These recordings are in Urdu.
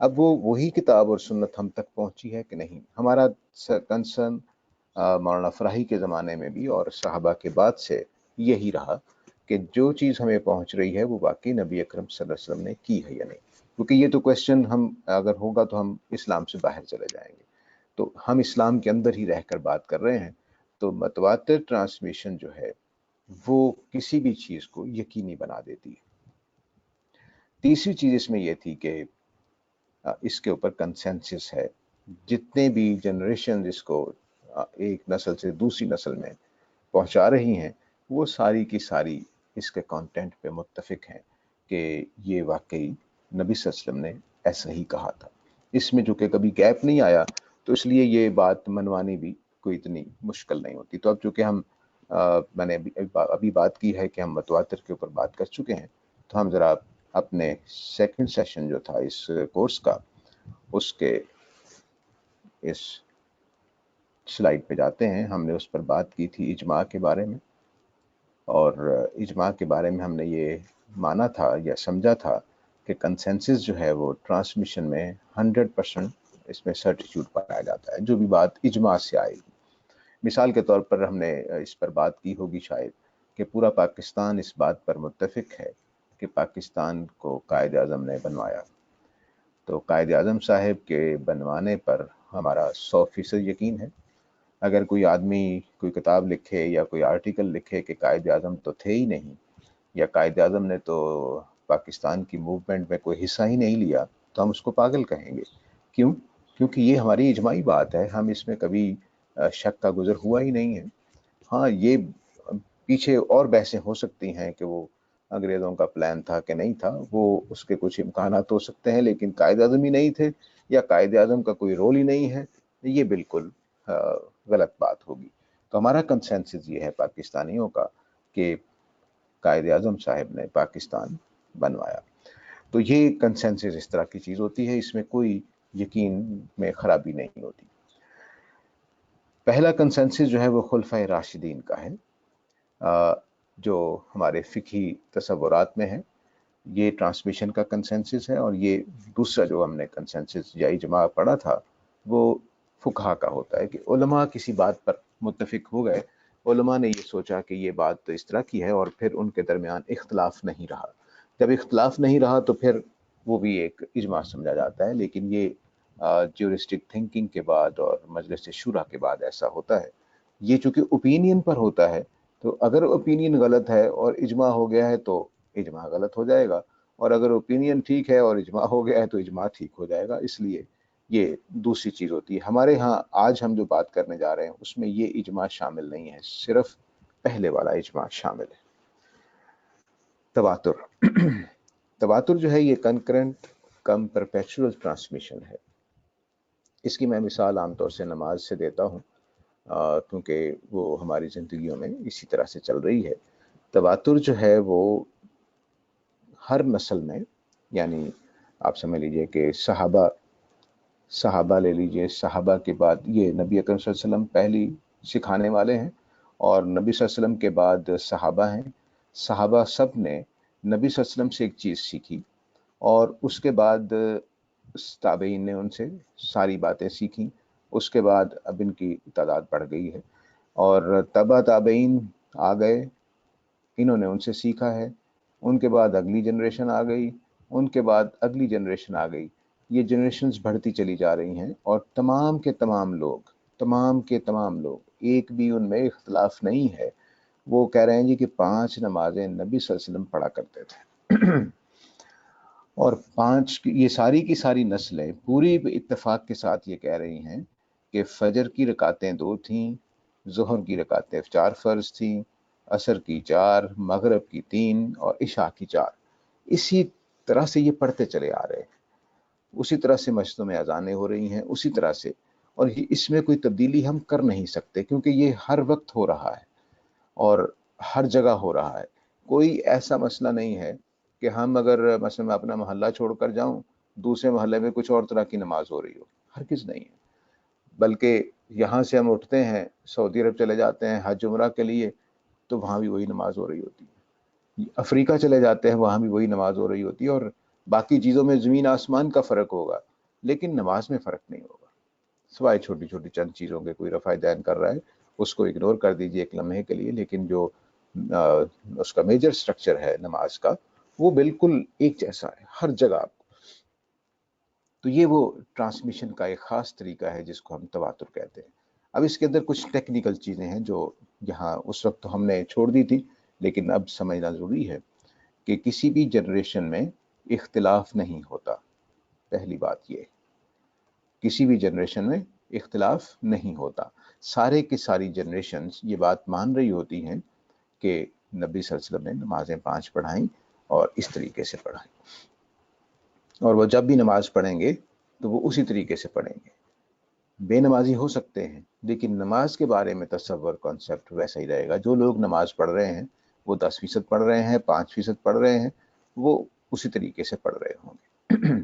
اب وہ وہی کتاب اور سنت ہم تک پہنچی ہے کہ نہیں. ہمارا کنسرن مولانا فراہی کے زمانے میں بھی اور صحابہ کے بعد سے یہی رہا کہ جو چیز ہمیں پہنچ رہی ہے وہ واقعی نبی اکرم صلی اللہ علیہ وسلم نے کی ہے یا نہیں. کیونکہ یہ تو کویشچن ہم اگر ہوگا تو ہم اسلام سے باہر چلے جائیں گے. تو ہم اسلام کے اندر ہی رہ کر بات کر رہے ہیں. تو متواتر ٹرانسمیشن جو ہے وہ کسی بھی چیز کو یقینی بنا دیتی ہے. تیسری چیز اس میں یہ تھی کہ اس کے اوپر کنسنسس ہے. جتنے بھی جنریشن اس کو ایک نسل سے دوسری نسل میں پہنچا رہی ہیں وہ ساری کی ساری اس کے کانٹینٹ پہ متفق ہیں کہ یہ واقعی نبی صلی اللہ علیہ وسلم نے ایسا ہی کہا تھا. اس میں جو کہ کبھی گیپ نہیں آیا تو اس لیے یہ بات منوانی بھی کوئی اتنی مشکل نہیں ہوتی. تو اب چونکہ ہم میں نے ابھی بات کی ہے کہ ہم متواتر کے اوپر بات کر چکے ہیں تو ہم ذرا اپنے سیکنڈ سیشن جو تھا اس کورس کا اس کے اس سلائیڈ پہ جاتے ہیں. ہم نے اس پر بات کی تھی اجماع کے بارے میں اور اجماع کے بارے میں ہم نے یہ مانا تھا یا سمجھا تھا کہ کنسنسس جو ہے وہ ٹرانسمیشن میں 100% اس میں سرٹیٹیوڈ پایا جاتا ہے جو بھی بات اجماع سے آئے گی. مثال کے طور پر ہم نے اس پر بات کی ہوگی شاید کہ پورا پاکستان اس بات پر متفق ہے کہ پاکستان کو قائد اعظم نے بنوایا. تو قائد اعظم صاحب کے بنوانے پر ہمارا 100% یقین ہے. اگر کوئی آدمی کوئی کتاب لکھے یا کوئی آرٹیکل لکھے کہ قائد اعظم تو تھے ہی نہیں یا قائد اعظم نے تو پاکستان کی موومنٹ میں کوئی حصہ ہی نہیں لیا تو ہم اس کو پاگل کہیں گے. کیوں؟ کیونکہ یہ ہماری اجماعی بات ہے. ہم اس میں کبھی شک کا گزر ہوا ہی نہیں ہے. ہاں یہ پیچھے اور بحثیں ہو سکتی ہیں کہ وہ انگریزوں کا پلان تھا کہ نہیں تھا, وہ اس کے کچھ امکانات ہو سکتے ہیں, لیکن قائد اعظم ہی نہیں تھے یا قائد اعظم کا کوئی رول ہی نہیں ہے, یہ بالکل غلط بات ہوگی. تو ہمارا کنسنسس یہ ہے پاکستانیوں کا کہ قائد اعظم صاحب نے پاکستان بنوایا. تو یہ کنسنسس اس طرح کی چیز ہوتی ہے, اس میں کوئی یقین میں خرابی نہیں ہوتی. پہلا کنسنسس جو ہے وہ خلفائے راشدین کا ہے جو ہمارے فقہی تصورات میں ہے. یہ ٹرانسمیشن کا کنسنسس ہے. اور یہ دوسرا جو ہم نے کنسنسس یا اجماع پڑھا تھا وہ فقہا کا ہوتا ہے کہ علماء کسی بات پر متفق ہو گئے, علماء نے یہ سوچا کہ یہ بات تو اس طرح کی ہے اور پھر ان کے درمیان اختلاف نہیں رہا. جب اختلاف نہیں رہا تو پھر وہ بھی ایک اجماع سمجھا جاتا ہے. لیکن یہ جیورسٹک تھنکنگ کے بعد اور مجلس شورا کے بعد ایسا ہوتا ہے. یہ چونکہ اوپینین پر ہوتا ہے تو اگر اوپینین غلط ہے اور اجماع ہو گیا ہے تو اجماع غلط ہو جائے گا, اور اگر اوپینین ٹھیک ہے اور اجماع ہو گیا ہے تو اجماع ٹھیک ہو جائے گا. اس لیے یہ دوسری چیز ہوتی ہے. ہمارے ہاں آج ہم جو بات کرنے جا رہے ہیں اس میں یہ اجماع شامل نہیں ہے, صرف پہلے والا اجماع شامل ہے. تواتر تواتر جو ہے یہ کنکرنٹ کم پرپیچول ٹرانسمیشن ہے. اس کی میں مثال عام طور سے نماز سے دیتا ہوں کیونکہ وہ ہماری زندگیوں میں اسی طرح سے چل رہی ہے. تواتر جو ہے وہ ہر نسل میں, یعنی آپ سمجھ لیجئے کہ صحابہ لے لیجئے, صحابہ کے بعد یہ نبی اکرم صلی اللہ علیہ وسلم پہلی سکھانے والے ہیں اور نبی صلی اللہ علیہ وسلم کے بعد صحابہ ہیں. صحابہ سب نے نبی صلی اللہ علیہ وسلم سے ایک چیز سیکھی اور اس کے بعد تابعین نے ان سے ساری باتیں سیکھیں. اس کے بعد اب ان کی تعداد بڑھ گئی ہے اور تبع تابعین آ گئے, انہوں نے ان سے سیکھا ہے. ان کے بعد اگلی جنریشن آ گئی, ان کے بعد اگلی جنریشن آ گئی. یہ جنریشنز بڑھتی چلی جا رہی ہیں اور تمام کے تمام لوگ ایک بھی ان میں اختلاف نہیں ہے. وہ کہہ رہے ہیں جی کہ 5 نمازیں نبی صلی اللہ علیہ وسلم پڑھا کرتے تھے اور 5 یہ ساری کی ساری نسلیں پوری اتفاق کے ساتھ یہ کہہ رہی ہیں کہ فجر کی رکعتیں 2 تھیں, ظہر کی رکعتیں 4 فرض تھیں, عصر کی 4, مغرب کی 3 اور عشاء کی 4. اسی طرح سے یہ پڑھتے چلے آ رہے ہیں, اسی طرح سے مسجدوں میں اذانیں ہو رہی ہیں, اسی طرح سے. اور اس میں کوئی تبدیلی ہم کر نہیں سکتے کیونکہ یہ ہر وقت ہو رہا ہے اور ہر جگہ ہو رہا ہے. کوئی ایسا مسئلہ نہیں ہے کہ ہم اگر مثلا میں اپنا محلہ چھوڑ کر جاؤں, دوسرے محلے میں کچھ اور طرح کی نماز ہو رہی ہو, ہرگز نہیں ہے. بلکہ یہاں سے ہم اٹھتے ہیں سعودی عرب چلے جاتے ہیں حج عمرہ کے لیے تو وہاں بھی وہی نماز ہو رہی ہوتی ہے. افریقہ چلے جاتے ہیں وہاں بھی وہی نماز ہو رہی ہوتی ہے. اور باقی چیزوں میں زمین آسمان کا فرق ہوگا لیکن نماز میں فرق نہیں ہوگا، سوائے چھوٹی چھوٹی چند چیزوں کے. کوئی رفع دین کر رہا ہے اس کو اگنور کر دیجئے ایک لمحے کے لیے، لیکن جو اس کا میجر سٹرکچر ہے نماز کا وہ بالکل ایک جیسا ہے ہر جگہ. تو یہ وہ ٹرانسمیشن کا ایک خاص طریقہ ہے جس کو ہم تواتر کہتے ہیں. اب اس کے اندر کچھ ٹیکنیکل چیزیں ہیں جو یہاں اس وقت تو ہم نے چھوڑ دی تھی لیکن اب سمجھنا ضروری ہے کہ کسی بھی جنریشن میں اختلاف نہیں ہوتا. پہلی بات یہ، کسی بھی جنریشن میں اختلاف نہیں ہوتا. سارے کی ساری جنریشنز یہ بات مان رہی ہوتی ہیں کہ نبی صلی اللہ علیہ وسلم نے نمازیں 5 پڑھائیں اور اس طریقے سے پڑھائیں، اور وہ جب بھی نماز پڑھیں گے تو وہ اسی طریقے سے پڑھیں گے. بے نمازی ہو سکتے ہیں لیکن نماز کے بارے میں تصور کانسیپٹ ویسا ہی رہے گا. جو لوگ نماز پڑھ رہے ہیں وہ 10% پڑھ رہے ہیں، 5% پڑھ رہے ہیں، وہ اسی طریقے سے پڑھ رہے ہوں گے.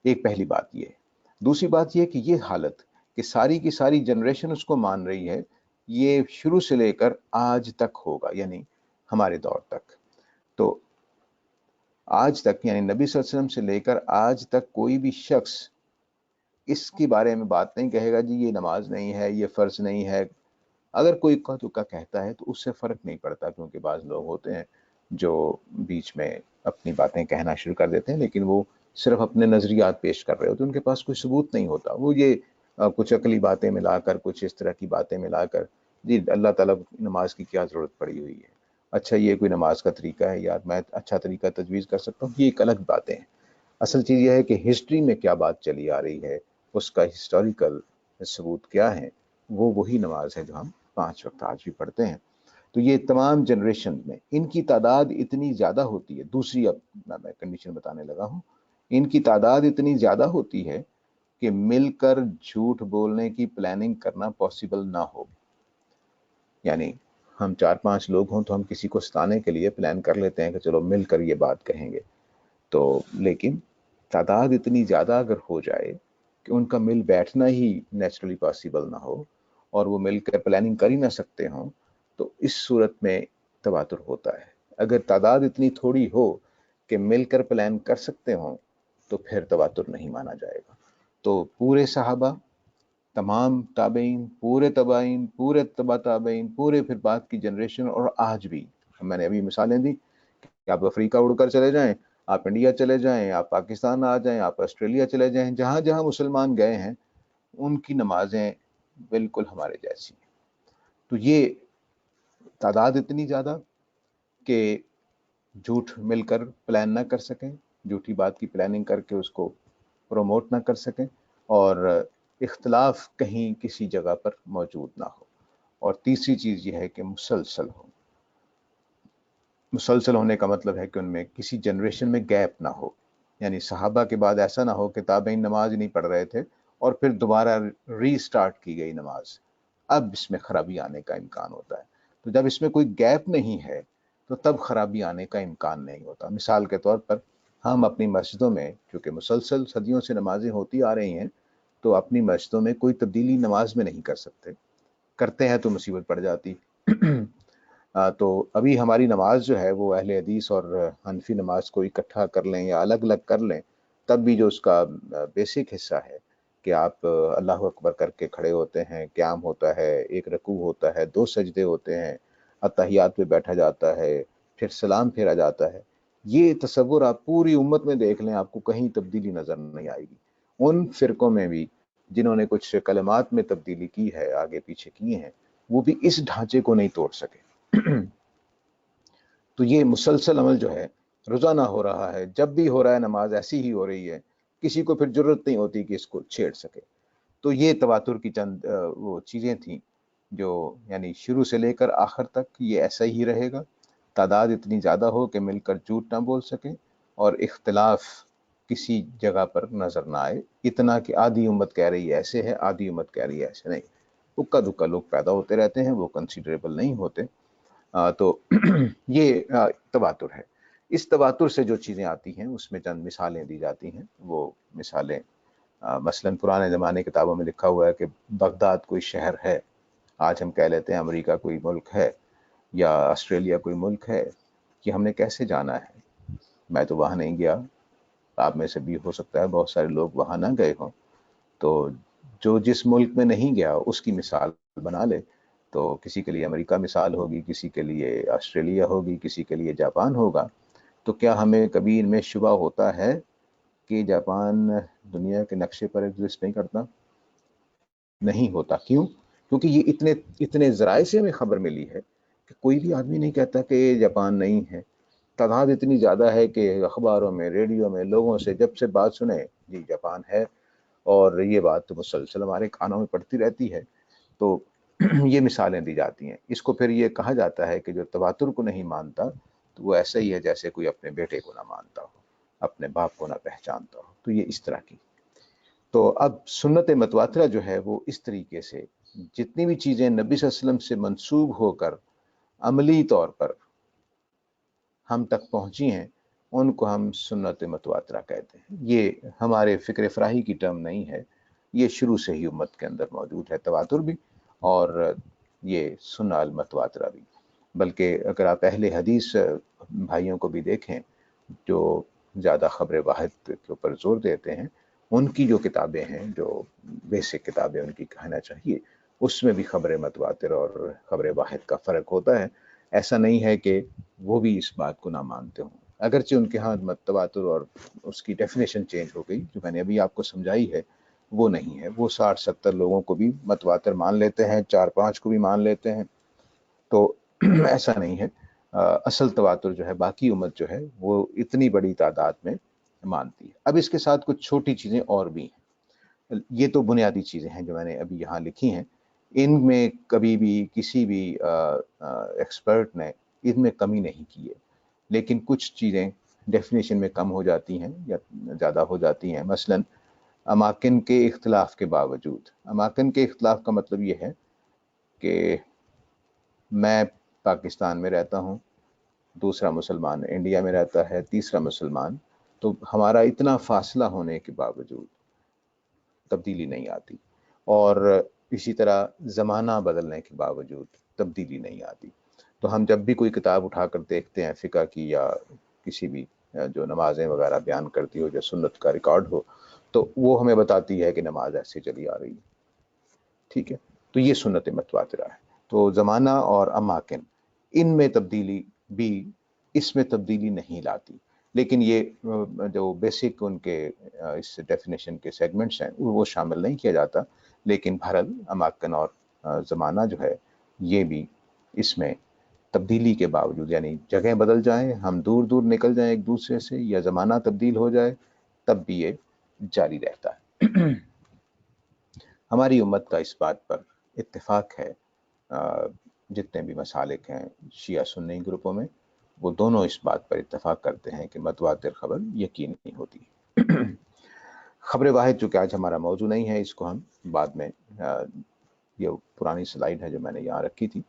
ایک پہلی بات یہ ہے. دوسری بات یہ کہ یہ حالت کہ ساری کی ساری جنریشن اس کو مان رہی ہے، یہ شروع سے لے کر آج تک ہوگا، یعنی ہمارے دور تک. تو آج تک یعنی نبی صلی اللہ علیہ وسلم سے لے کر آج تک کوئی بھی شخص اس کے بارے میں بات نہیں کہے گا جی یہ نماز نہیں ہے، یہ فرض نہیں ہے. اگر کوئی کا کہتا ہے تو اس سے فرق نہیں پڑتا، کیونکہ بعض لوگ ہوتے ہیں جو بیچ میں اپنی باتیں کہنا شروع کر دیتے ہیں لیکن وہ صرف اپنے نظریات پیش کر رہے ہوتے ہیں، ان کے پاس کوئی ثبوت نہیں ہوتا. وہ یہ کچھ عقلی باتیں ملا کر، کچھ اس طرح کی باتیں ملا کر جی اللہ تعالیٰ نماز کی کیا ضرورت پڑی ہوئی ہے، اچھا یہ کوئی نماز کا طریقہ ہے یار، میں اچھا طریقہ تجویز کر سکتا ہوں. یہ ایک الگ باتیں ہیں. اصل چیز یہ ہے کہ ہسٹری میں کیا بات چلی آ رہی ہے، اس کا ہسٹوریکل ثبوت کیا ہے، وہ وہی نماز ہے جو ہم 5 وقت آج بھی پڑھتے ہیں. تو یہ تمام جنریشن میں ان کی تعداد اتنی زیادہ ہوتی ہے. دوسری اب میں کنڈیشن بتانے لگا ہوں، ان کی تعداد اتنی زیادہ ہوتی ہے کہ مل کر جھوٹ بولنے کی پلاننگ کرنا پاسبل نہ ہو. یعنی ہم 4-5 لوگ ہوں تو ہم کسی کو ستانے کے لیے پلان کر لیتے ہیں کہ چلو مل کر یہ بات کہیں گے، تو لیکن تعداد اتنی زیادہ اگر ہو جائے کہ ان کا مل بیٹھنا ہی نیچرلی پاسبل نہ ہو اور وہ مل کر پلاننگ کر ہی نہ سکتے ہوں، تو اس صورت میں تواتر ہوتا ہے. اگر تعداد اتنی تھوڑی ہو کہ مل کر پلان کر سکتے ہوں تو پھر تواتر نہیں مانا جائے گا. تو پورے صحابہ، تمام تابعین، پورے تابعین، پورے تبع تابعین، پورے پھر بعد کی جنریشن، اور آج بھی میں نے ابھی مثالیں دی کہ آپ افریقہ اڑ کر چلے جائیں، آپ انڈیا چلے جائیں، آپ پاکستان آ جائیں، آپ آسٹریلیا چلے جائیں، جہاں جہاں مسلمان گئے ہیں ان کی نمازیں بالکل ہمارے جیسی ہیں. تو یہ تعداد اتنی زیادہ کہ جھوٹ مل کر پلان نہ کر سکیں، جھوٹی بات کی پلاننگ کر کے اس کو پروموٹ نہ کر سکیں، اور اختلاف کہیں کسی جگہ پر موجود نہ ہو. اور تیسری چیز یہ ہے کہ مسلسل ہو. مسلسل ہونے کا مطلب ہے کہ ان میں کسی جنریشن میں گیپ نہ ہو. یعنی صحابہ کے بعد ایسا نہ ہو کہ تابعین نماز نہیں پڑھ رہے تھے اور پھر دوبارہ ری سٹارٹ کی گئی نماز. اب اس میں خرابی آنے کا امکان ہوتا ہے. تو جب اس میں کوئی گیپ نہیں ہے تو تب خرابی آنے کا امکان نہیں ہوتا. مثال کے طور پر ہم اپنی مسجدوں میں چونکہ مسلسل صدیوں سے نمازیں ہوتی آ رہی ہیں تو اپنی مسجدوں میں کوئی تبدیلی نماز میں نہیں کر سکتے. کرتے ہیں تو مصیبت پڑ جاتی. تو ابھی ہماری نماز جو ہے وہ اہل حدیث اور حنفی نماز کو اکٹھا کر لیں یا الگ الگ کر لیں، تب بھی جو اس کا بیسک حصہ ہے کہ آپ اللہ اکبر کر کے کھڑے ہوتے ہیں، قیام ہوتا ہے، ایک رکوع ہوتا ہے، 2 سجدے ہوتے ہیں، اتحیات پہ بیٹھا جاتا ہے، پھر سلام پھیرا جاتا ہے. یہ تصور آپ پوری امت میں دیکھ لیں، آپ کو کہیں تبدیلی نظر نہیں آئے گی. ان فرقوں میں بھی جنہوں نے کچھ کلمات میں تبدیلی کی ہے، آگے پیچھے کیے ہیں، وہ بھی اس ڈھانچے کو نہیں توڑ سکے. تو یہ مسلسل عمل جو ہے روزانہ ہو رہا ہے، جب بھی ہو رہا ہے نماز ایسی ہی ہو رہی ہے، کسی کو پھر ضرورت نہیں ہوتی کہ اس کو چھیڑ سکے. تو یہ تواتر کی چند وہ چیزیں تھیں جو یعنی شروع سے لے کر آخر تک یہ ایسا ہی رہے گا. تعداد اتنی زیادہ ہو کہ مل کر جھوٹ نہ بول سکیں اور اختلاف کسی جگہ پر نظر نہ آئے. اتنا کہ آدھی امت کہہ رہی ہے ایسے ہے، آدھی امت کہہ رہی ہے ایسے نہیں. اکا دکا لوگ پیدا ہوتے رہتے ہیں، وہ کنسیڈریبل نہیں ہوتے. تو یہ تواتر ہے. اس تواتر سے جو چیزیں آتی ہیں اس میں چند مثالیں دی جاتی ہیں. وہ مثالیں مثلاً پرانے زمانے کتابوں میں لکھا ہوا ہے کہ بغداد کوئی شہر ہے. آج ہم کہہ لیتے ہیں امریکہ کوئی ملک ہے یا آسٹریلیا کوئی ملک ہے. کہ ہم نے کیسے جانا ہے؟ میں تو وہاں نہیں گیا. آپ میں سے بھی ہو سکتا ہے بہت سارے لوگ وہاں نہ گئے ہوں، تو جو جس ملک میں نہیں گیا اس کی مثال بنا لے، تو کسی کے لیے امریکہ مثال ہوگی، کسی کے لیے آسٹریلیا ہوگی، کسی کے لیے جاپان ہوگا. تو کیا ہمیں کبھی ان میں شبہ ہوتا ہے کہ جاپان دنیا کے نقشے پر ایگزسٹ نہیں کرتا؟ نہیں ہوتا. کیوں؟ کیونکہ یہ اتنے ذرائع سے ہمیں خبر ملی ہے کہ کوئی بھی آدمی نہیں کہتا کہ جاپان نہیں ہے. تعداد اتنی زیادہ ہے کہ اخباروں میں، ریڈیو میں لوگوں سے جب سے بات سنے جی جاپان ہے، اور یہ بات تو مسلسل ہمارے کانوں میں پڑتی رہتی ہے. تو یہ مثالیں دی جاتی ہیں. اس کو پھر یہ کہا جاتا ہے کہ جو تواتر کو نہیں مانتا تو وہ ایسا ہی ہے جیسے کوئی اپنے بیٹے کو نہ مانتا ہو، اپنے باپ کو نہ پہچانتا ہو. تو یہ اس طرح کی. تو اب سنت متواترہ جو ہے وہ اس طریقے سے جتنی بھی چیزیں نبی صلی اللہ علیہ وسلم سے منسوب ہو کر عملی طور پر ہم تک پہنچی ہیں ان کو ہم سنت متواترہ کہتے ہیں. یہ ہمارے فکر فراہی کی ٹرم نہیں ہے، یہ شروع سے ہی امت کے اندر موجود ہے، تواتر بھی اور یہ سنہ المتواترہ بھی. بلکہ اگر آپ اہل حدیث بھائیوں کو بھی دیکھیں جو زیادہ خبر واحد کے اوپر زور دیتے ہیں، ان کی جو کتابیں ہیں، جو بیسک کتابیں ان کی کہنا چاہیے، اس میں بھی خبر متواتر اور خبر واحد کا فرق ہوتا ہے. ایسا نہیں ہے کہ وہ بھی اس بات کو نہ مانتے ہوں، اگرچہ ان کے ہاں تواتر اور اس کی ڈیفینیشن چینج ہو گئی جو میں نے ابھی آپ کو سمجھائی ہے، وہ نہیں ہے. وہ 60-70 لوگوں کو بھی متواتر مان لیتے ہیں، 4-5 کو بھی مان لیتے ہیں. تو ایسا نہیں ہے. اصل تواتر جو ہے باقی امت جو ہے وہ اتنی بڑی تعداد میں مانتی ہے. اب اس کے ساتھ کچھ چھوٹی چیزیں اور بھی ہیں. یہ تو بنیادی چیزیں ہیں جو میں نے ابھی یہاں لکھی ہیں. ان میں کبھی بھی کسی بھی ایکسپرٹ نے ان میں کمی نہیں کی ہے، لیکن کچھ چیزیں ڈیفینیشن میں کم ہو جاتی ہیں یا زیادہ ہو جاتی ہیں. مثلاً اماکن کے اختلاف کے باوجود، اماکن کے اختلاف کا مطلب یہ ہے کہ میں پاکستان میں رہتا ہوں، دوسرا مسلمان انڈیا میں رہتا ہے، تیسرا مسلمان، تو ہمارا اتنا فاصلہ ہونے کے باوجود تبدیلی نہیں آتی. اور اسی طرح زمانہ بدلنے کے باوجود تبدیلی نہیں آتی. تو ہم جب بھی کوئی کتاب اٹھا کر دیکھتے ہیں فقہ کی یا کسی بھی جو نمازیں وغیرہ بیان کرتی ہو جو سنت کا ریکارڈ ہو، تو وہ ہمیں بتاتی ہے کہ نماز ایسے چلی آ رہی ہے. ٹھیک ہے، تو یہ سنت متواترہ ہے. تو زمانہ اور اماکن ان میں تبدیلی بھی اس میں تبدیلی نہیں لاتی. لیکن یہ جو بیسک ان کے اس ڈیفینیشن کے سیگمنٹس ہیں وہ شامل نہیں کیا جاتا. لیکن بہرحال اماکن اور زمانہ جو ہے یہ بھی اس میں تبدیلی کے باوجود، یعنی جگہیں بدل جائیں، ہم دور دور نکل جائیں ایک دوسرے سے، یا زمانہ تبدیل ہو جائے، تب بھی یہ جاری رہتا ہے. ہماری امت کا اس بات پر اتفاق ہے، جتنے بھی مسالک ہیں شیعہ سنی گروپوں میں، وہ دونوں اس بات پر اتفاق کرتے ہیں کہ متواتر خبر یقین نہیں ہوتی. خبر واحد چونکہ آج ہمارا موضوع نہیں ہے، اس کو ہم بعد میں، یہ پرانی سلائیڈ ہے جو میں نے یہاں رکھی تھی.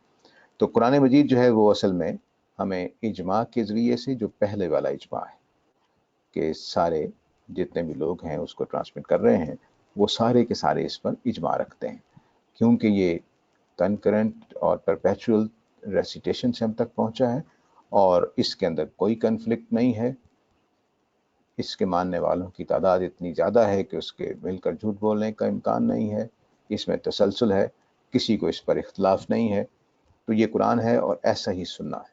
تو قرآن مجید جو ہے وہ اصل میں ہمیں اجماع کے ذریعے سے، جو پہلے والا اجماع ہے کہ سارے جتنے بھی لوگ ہیں اس کو ٹرانسمٹ کر رہے ہیں، وہ سارے کے سارے اس پر اجماع رکھتے ہیں، کیونکہ یہ کنکرنٹ اور پرپیچول ریسیٹیشن سے ہم تک پہنچا ہے اور اس کے اندر کوئی کنفلکٹ نہیں ہے. اس کے ماننے والوں کی تعداد اتنی زیادہ ہے کہ اس کے مل کر جھوٹ بولنے کا امکان نہیں ہے. اس میں تسلسل ہے، کسی کو اس پر اختلاف نہیں ہے. تو یہ قرآن ہے اور ایسا ہی سننا ہے.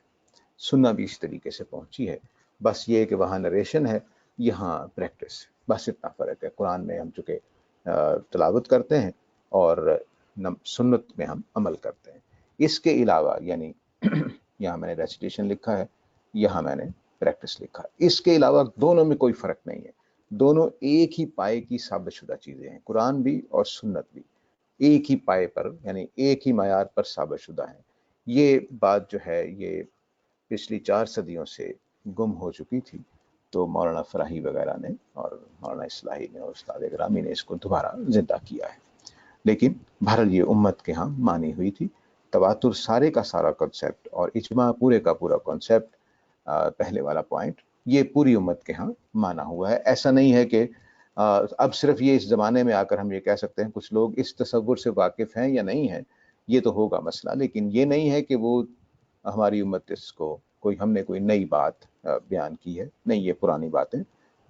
سننا بھی اس طریقے سے پہنچی ہے، بس یہ کہ وہاں نریشن ہے، یہاں پریکٹس، بس اتنا فرق ہے. قرآن میں ہم چونکہ تلاوت کرتے ہیں اور سنت میں ہم عمل کرتے ہیں. اس کے علاوہ یعنی یہاں میں نے ریسیٹیشن لکھا ہے، یہاں میں نے پریکٹس لکھا ہے، اس کے علاوہ دونوں میں کوئی فرق نہیں ہے. دونوں ایک ہی پائے کی ثابت شدہ چیزیں ہیں، قرآن بھی اور سنت بھی ایک ہی پائے پر، یعنی ایک ہی معیار پر ثابت شدہ ہیں. یہ بات جو ہے یہ پچھلی 4 صدیوں سے گم ہو چکی تھی. تو مولانا فراہی وغیرہ نے اور مولانا اصلاحی نے اور استاد گرامی نے اس کو دوبارہ زندہ کیا ہے. لیکن بہرحال یہ امت کے ہاں مانی ہوئی تھی. تواتر سارے کا سارا کنسیپٹ اور اجماع پورے کا پورا کنسیپٹ، پہلے والا پوائنٹ، یہ پوری امت کے ہاں مانا ہوا ہے. ایسا نہیں ہے کہ اب صرف یہ اس زمانے میں آ کر ہم یہ کہہ سکتے ہیں کچھ لوگ اس تصور سے واقف ہیں یا نہیں ہیں، یہ تو ہوگا مسئلہ. لیکن یہ نہیں ہے کہ وہ ہماری امت اس کو ہم نے کوئی نئی بات بیان کی ہے، نہیں، یہ پرانی باتیں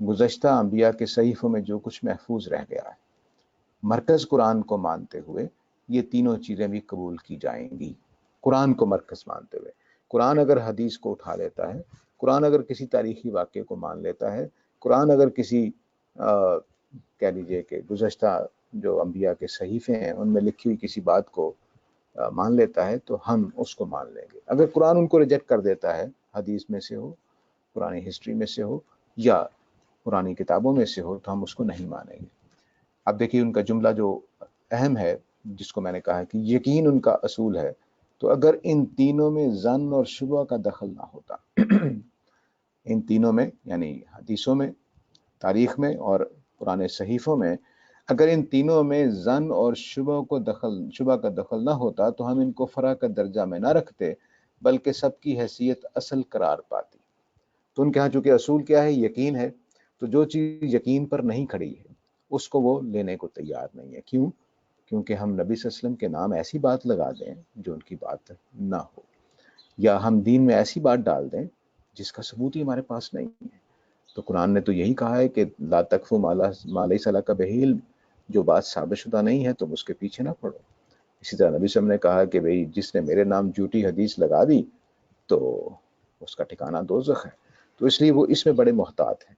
گزشتہ انبیاء کے صحیفوں میں جو کچھ محفوظ رہ گیا ہے، مرکز قرآن کو مانتے ہوئے یہ تینوں چیزیں بھی قبول کی جائیں گی۔ قرآن کو مرکز مانتے ہوئے، قرآن اگر حدیث کو اٹھا لیتا ہے، قرآن اگر کسی تاریخی واقعے کو مان لیتا ہے، قرآن اگر کسی کہہ لیجئے کہ گزشتہ جو انبیاء کے صحیفے ہیں ان میں لکھی ہوئی کسی بات کو مان لیتا ہے تو ہم اس کو مان لیں گے۔ اگر قرآن ان کو ریجیکٹ کر دیتا ہے، حدیث میں سے ہو، پرانی ہسٹری میں سے ہو یا پرانی کتابوں میں سے ہو، تو ہم اس کو نہیں مانیں گے۔ اب دیکھیے ان کا جملہ جو اہم ہے، جس کو میں نے کہا کہ یقین ان کا اصول ہے، تو اگر ان تینوں میں ظن اور شبہ کا دخل نہ ہوتا ان تینوں میں یعنی حدیثوں میں، تاریخ میں اور پرانے صحیفوں میں، اگر ان تینوں میں ظن اور شبہ کا دخل نہ ہوتا تو ہم ان کو فرع کا درجہ میں نہ رکھتے، بلکہ سب کی حیثیت اصل قرار پاتی۔ تو ان کے ہاں چونکہ اصول کیا ہے؟ یقین ہے، تو جو چیز یقین پر نہیں کھڑی ہے اس کو وہ لینے کو تیار نہیں ہے۔ کیوں؟ کیونکہ ہم نبی صلی اللہ علیہ وسلم کے نام ایسی بات لگا دیں جو ان کی بات نہ ہو، یا ہم دین میں ایسی بات ڈال دیں جس کا ثبوت ہی ہمارے پاس نہیں ہے۔ تو قرآن نے تو یہی کہا ہے کہ لا تقف ما لیس لک بہ علم، جو بات ثابت شدہ نہیں ہے تم اس کے پیچھے نہ پڑو۔ اسی طرح نبی صلی اللہ علیہ وسلم نے کہا کہ بھئی جس نے میرے نام جھوٹی حدیث لگا دی تو اس کا ٹھکانہ دوزخ ہے۔ تو اس لیے وہ اس میں بڑے محتاط ہیں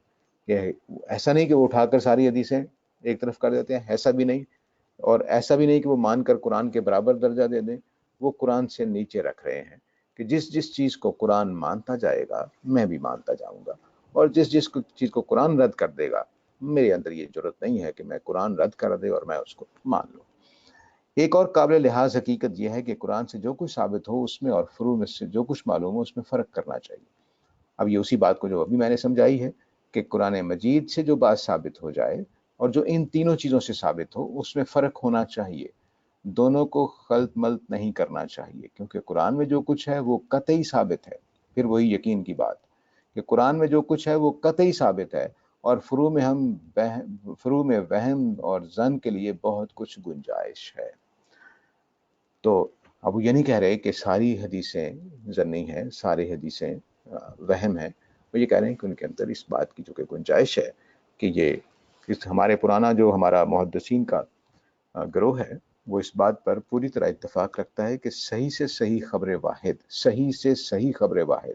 کہ ایسا نہیں کہ وہ اٹھا کر ساری حدیثیں ایک طرف کر دیتے ہیں، ایسا بھی نہیں، اور ایسا بھی نہیں کہ وہ مان کر قرآن کے برابر درجہ دے دیں، وہ قرآن سے نیچے رکھ رہے ہیں کہ جس چیز کو قرآن مانتا جائے گا میں بھی مانتا جاؤں گا، اور جس چیز کو قرآن رد کر دے گا میرے اندر یہ جرت نہیں ہے کہ میں قرآن رد کر دے اور میں اس کو مان لوں۔ ایک اور قابل لحاظ حقیقت یہ ہے کہ قرآن سے جو کچھ ثابت ہو اس میں اور فروع میں سے جو کچھ معلوم ہو اس میں فرق کرنا چاہیے۔ اب یہ اسی بات کو جو ابھی میں نے سمجھائی ہے کہ قرآن مجید سے جو بات ثابت ہو جائے اور جو ان تینوں چیزوں سے ثابت ہو اس میں فرق ہونا چاہیے، دونوں کو خلط ملط نہیں کرنا چاہیے، کیونکہ قرآن میں جو کچھ ہے وہ قطعی ثابت ہے۔ پھر وہی یقین کی بات کہ قرآن میں جو کچھ ہے وہ قطعی ثابت ہے، اور فروع میں وہم اور ظن کے لیے بہت کچھ گنجائش ہے۔ تو اب وہ یہ نہیں کہہ رہے کہ ساری حدیثیں ظنی ہیں، ساری حدیثیں وہم ہیں، وہ یہ کہہ رہے ہیں کہ ان کے اندر اس بات کی جو کہ گنجائش ہے کہ یہ ہمارے پرانا جو ہمارا محدثین کا گروہ ہے وہ اس بات پر پوری طرح اتفاق رکھتا ہے کہ صحیح سے صحیح خبر واحد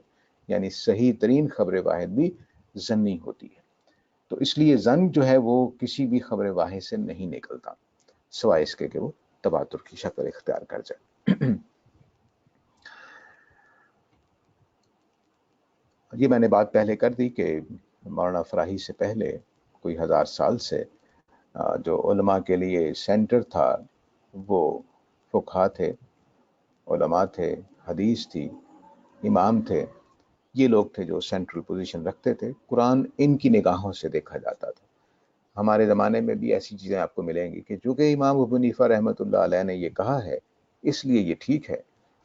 یعنی صحیح ترین خبر واحد بھی ظنی ہوتی ہے۔ تو اس لیے ظن جو ہے وہ کسی بھی خبر واحد سے نہیں نکلتا، سوائے اس کے کہ وہ تواتر کی شکل اختیار کر جائے۔ یہ میں نے بات پہلے کر دی کہ مولانا فراہی سے پہلے کوئی 1000 سال سے جو علماء کے لیے سینٹر تھا وہ فقہاء تھے، علماء تھے، حدیث تھی، امام تھے، یہ لوگ تھے جو سینٹرل پوزیشن رکھتے تھے۔ قرآن ان کی نگاہوں سے دیکھا جاتا تھا۔ ہمارے زمانے میں بھی ایسی چیزیں آپ کو ملیں گی کہ چونکہ امام ابو حنیفہ رحمۃ اللہ علیہ نے یہ کہا ہے اس لیے یہ ٹھیک ہے،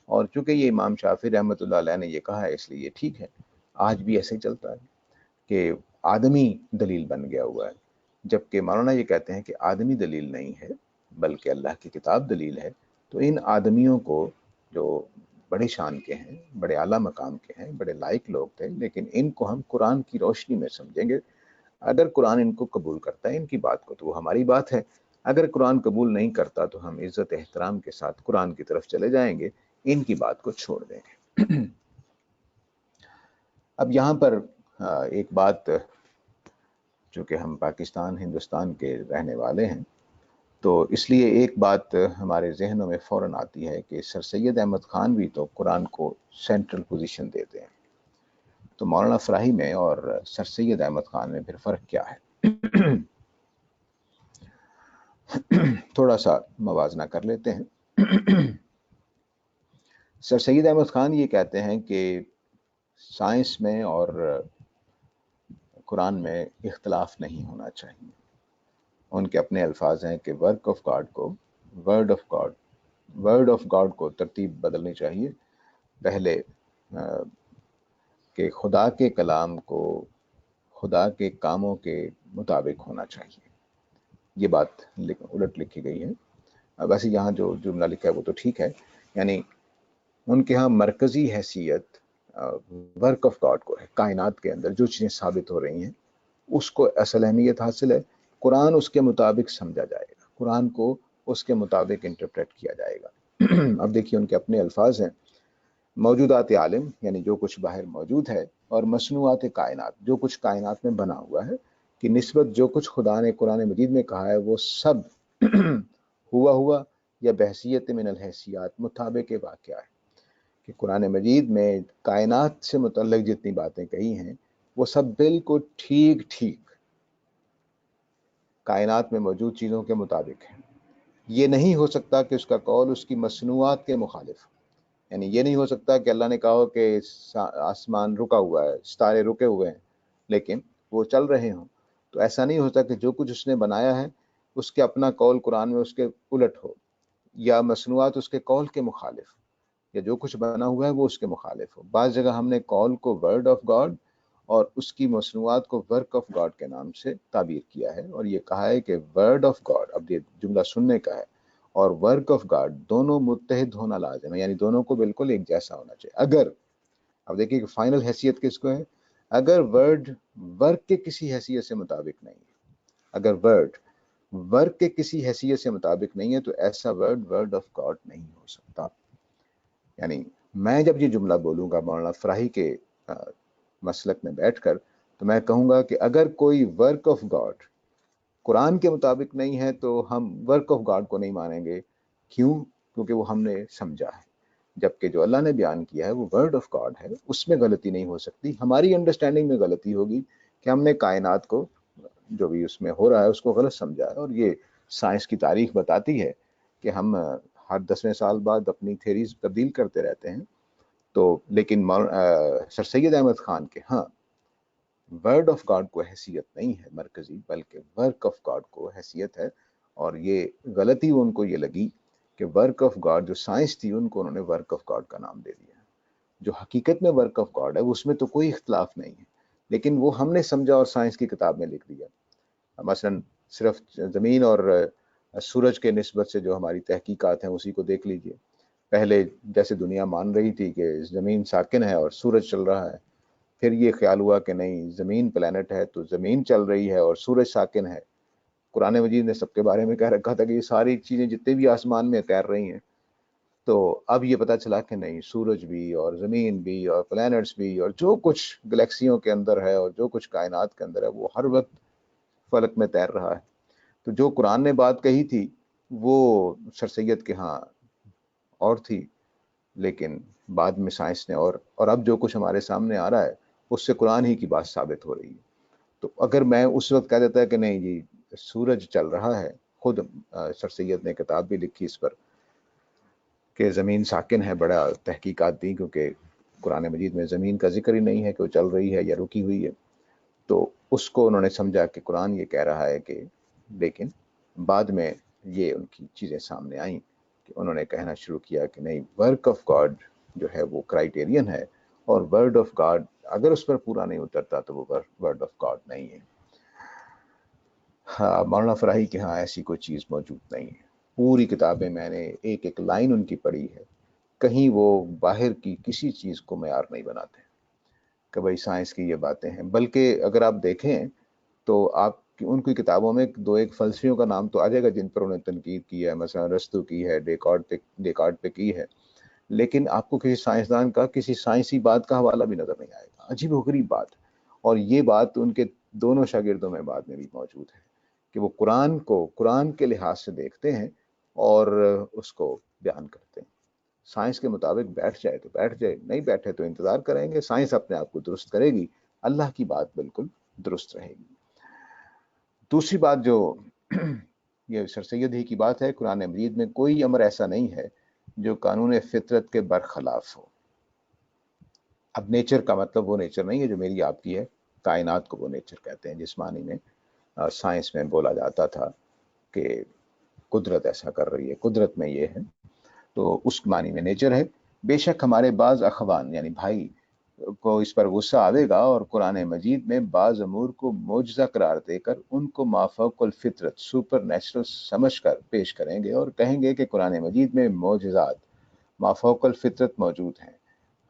اور چونکہ یہ امام شافعی رحمۃ اللہ علیہ نے یہ کہا ہے اس لیے یہ ٹھیک ہے۔ آج بھی ایسے ہی چلتا ہے کہ آدمی دلیل بن گیا ہوا ہے، جبکہ مولانا یہ کہتے ہیں کہ آدمی دلیل نہیں ہے بلکہ اللہ کی کتاب دلیل ہے۔ تو ان آدمیوں کو جو بڑے شان کے ہیں، بڑے اعلیٰ مقام کے ہیں، بڑے لائق لوگ تھے، لیکن ان کو ہم قرآن کی روشنی میں سمجھیں گے۔ اگر قرآن ان کو قبول کرتا ہے ان کی بات کو تو وہ ہماری بات ہے، اگر قرآن قبول نہیں کرتا تو ہم عزت احترام کے ساتھ قرآن کی طرف چلے جائیں گے، ان کی بات کو چھوڑ دیں گے۔ اب یہاں پر ایک بات، چونکہ ہم پاکستان ہندوستان کے رہنے والے ہیں تو اس لیے ایک بات ہمارے ذہنوں میں فوراً آتی ہے کہ سر سید احمد خان بھی تو قرآن کو سینٹرل پوزیشن دیتے ہیں، تو مولانا فراہی میں اور سر سید احمد خان میں پھر فرق کیا ہے؟ تھوڑا سا موازنہ کر لیتے ہیں۔ سر سید احمد خان یہ کہتے ہیں کہ سائنس میں اور قرآن میں اختلاف نہیں ہونا چاہیے۔ ان کے اپنے الفاظ ہیں کہ ورڈ آف گاڈ کو ترتیب بدلنی چاہیے، پہلے کہ خدا کے کلام کو خدا کے کاموں کے مطابق ہونا چاہیے۔ یہ بات الٹ لکھی گئی ہے۔ ویسے یہاں جو جملہ لکھا ہے وہ تو ٹھیک ہے، یعنی ان کے ہاں مرکزی حیثیت ورک آف گاڈ کو ہے۔ کائنات کے اندر جو چیزیں ثابت ہو رہی ہیں اس کو اصل اہمیت حاصل ہے، قرآن اس کے مطابق سمجھا جائے گا، قرآن کو اس کے مطابق انٹرپریٹ کیا جائے گا۔ اب دیکھیے ان کے اپنے الفاظ ہیں، موجودات عالم یعنی جو کچھ باہر موجود ہے، اور مصنوعات کائنات جو کچھ کائنات میں بنا ہوا ہے، کہ نسبت جو کچھ خدا نے قرآن مجید میں کہا ہے وہ سب ہوا یا بحثیت من الحیثیات مطابق واقعہ ہے، کہ قرآن مجید میں کائنات سے متعلق جتنی باتیں کہی ہیں وہ سب بالکل ٹھیک کائنات میں موجود چیزوں کے مطابق ہے۔ یہ نہیں ہو سکتا کہ اس کا قول اس کی مصنوعات کے مخالف، یعنی یہ نہیں ہو سکتا کہ اللہ نے کہا ہو کہ آسمان رکا ہوا ہے، ستارے رکے ہوئے ہیں لیکن وہ چل رہے ہوں، تو ایسا نہیں ہوتا کہ جو کچھ اس نے بنایا ہے اس کے اپنا قول قرآن میں اس کے الٹ ہو، یا مصنوعات اس کے قول کے مخالف، یا جو کچھ بنا ہوا ہے وہ اس کے مخالف ہو۔ بعض جگہ ہم نے قول کو ورڈ آف گاڈ اور اس کی مصنوعات کو ورک آف گاڈ کے نام سے تعبیر کیا ہے، اور یہ کہا ہے کہ ورڈ آف گاڈ، اب یہ جملہ سننے کا ہے، اور ورک آف گاڈ دونوں متحد ہونا لازم ہے، یعنی دونوں کو بالکل ایک جیسا ہونا چاہیے۔ اگر اب دیکھیے کہ فائنل حیثیت کس کو ہے، اگر ورڈ ورک کے کسی حیثیت سے مطابق نہیں ہے، اگر ورڈ ورک کے کسی حیثیت سے مطابق نہیں ہے تو ایسا ورڈ آف گاڈ نہیں ہو سکتا۔ یعنی میں جب یہ جملہ بولوں گا مولانا فراہی کے مسلک میں بیٹھ کر، تو میں کہوں گا کہ اگر کوئی ورک آف گاڈ قرآن کے مطابق نہیں ہے تو ہم ورک آف گاڈ کو نہیں مانیں گے۔ کیوں؟ کیونکہ وہ ہم نے سمجھا ہے، جبکہ جو اللہ نے بیان کیا ہے وہ ورڈ آف گاڈ ہے، اس میں غلطی نہیں ہو سکتی۔ ہماری انڈرسٹینڈنگ میں غلطی ہوگی کہ ہم نے کائنات کو جو بھی اس میں ہو رہا ہے اس کو غلط سمجھا ہے، اور یہ سائنس کی تاریخ بتاتی ہے کہ ہم ہر 10ویں سال بعد اپنی تھیریز تبدیل کرتے رہتے ہیں۔ تو لیکن سر سید احمد خان کے ہاں ورڈ آف گاڈ کو حیثیت نہیں ہے مرکزی، بلکہ ورک آف گاڈ کو حیثیت ہے، اور یہ غلطی ان کو یہ لگی کہ ورک آف گاڈ جو سائنس تھی ان کو انہوں نے ورک آف گاڈ کا نام دے دیا۔ جو حقیقت میں ورک آف گاڈ ہے اس میں تو کوئی اختلاف نہیں ہے، لیکن وہ ہم نے سمجھا اور سائنس کی کتاب میں لکھ دیا۔ مثلا صرف زمین اور سورج کے نسبت سے جو ہماری تحقیقات ہیں اسی کو دیکھ لیجئے۔ پہلے جیسے دنیا مان رہی تھی کہ زمین ساکن ہے اور سورج چل رہا ہے، پھر یہ خیال ہوا کہ نہیں، زمین پلانٹ ہے تو زمین چل رہی ہے اور سورج ساکن ہے۔ قرآن مجید نے سب کے بارے میں کہہ رکھا تھا کہ یہ ساری چیزیں جتنے بھی آسمان میں تیر رہی ہیں، تو اب یہ پتہ چلا کہ نہیں، سورج بھی اور زمین بھی اور پلانٹس بھی اور جو کچھ گلیکسیوں کے اندر ہے اور جو کچھ کائنات کے اندر ہے وہ ہر وقت فلک میں تیر رہا ہے۔ تو جو قرآن نے بات کہی تھی وہ سر سید کے ہاں اور تھی، لیکن بعد میں سائنس نے اور اب جو کچھ ہمارے سامنے آ رہا ہے اس سے قرآن ہی کی بات ثابت ہو رہی ہے۔ تو اگر میں اس وقت کہہ دیتا ہے کہ نہیں جی سورج چل رہا ہے، خود سر سید نے کتاب بھی لکھی اس پر کہ زمین ساکن ہے، بڑا تحقیقات دی، کیونکہ قرآن مجید میں زمین کا ذکر ہی نہیں ہے کہ وہ چل رہی ہے یا رکی ہوئی ہے، تو اس کو انہوں نے سمجھا کہ قرآن یہ کہہ رہا ہے کہ، لیکن بعد میں یہ ان کی چیزیں سامنے آئیں کہ انہوں نے کہنا شروع کیا کہ نہیں، ورک آف گاڈ جو ہے وہ کرائیٹیرین ہے، اور ورڈ آف گاڈ اگر اس پر پورا نہیں اترتا تو وہ ورڈ آف گاڈ نہیں ہے۔ ہاں مولانا فراہی کے ہاں ایسی کوئی چیز موجود نہیں ہے۔ پوری کتابیں میں نے ایک ایک لائن ان کی پڑھی ہے، کہیں وہ باہر کی کسی چیز کو معیار نہیں بناتے کہ بھائی سائنس کی یہ باتیں ہیں، بلکہ اگر آپ دیکھیں تو آپ ان کی کتابوں میں دو ایک فلسفیوں کا نام تو آ جائے گا جن پر انہوں نے تنقید کی ہے، مثلا ارسطو کی ہے، ڈیکارٹ پہ کی ہے، لیکن آپ کو کسی سائنسدان کا کسی سائنسی بات کا حوالہ بھی نظر نہیں آئے گا۔ عجیب و غریب بات، اور یہ بات ان کے دونوں شاگردوں میں بعد میں بھی موجود ہے کہ وہ قرآن کو قرآن کے لحاظ سے دیکھتے ہیں اور اس کو بیان کرتے ہیں۔ سائنس کے مطابق بیٹھ جائے تو بیٹھ جائے، نہیں بیٹھے تو انتظار کریں گے، سائنس اپنے آپ کو درست کرے گی، اللہ کی بات بالکل درست رہے گی۔ دوسری بات جو یہ سر سید ہی کی بات ہے، قرآن مجید میں کوئی امر ایسا نہیں ہے جو قانون فطرت کے برخلاف ہو۔ اب نیچر کا مطلب وہ نیچر نہیں ہے جو میری آپ کی ہے، کائنات کو وہ نیچر کہتے ہیں جس معنی میں سائنس میں بولا جاتا تھا کہ قدرت ایسا کر رہی ہے، قدرت میں یہ ہے، تو اس معنی میں نیچر ہے۔ بے شک ہمارے بعض اخوان یعنی بھائی کو اس پر غصہ آئے گا، اور قرآن مجید میں بعض امور کو معجزہ قرار دے کر ان کو مافوق الفطرت سپر نیچرل سمجھ کر پیش کریں گے، اور کہیں گے کہ قرآن مجید میں معجزات مافوق الفطرت موجود ہیں۔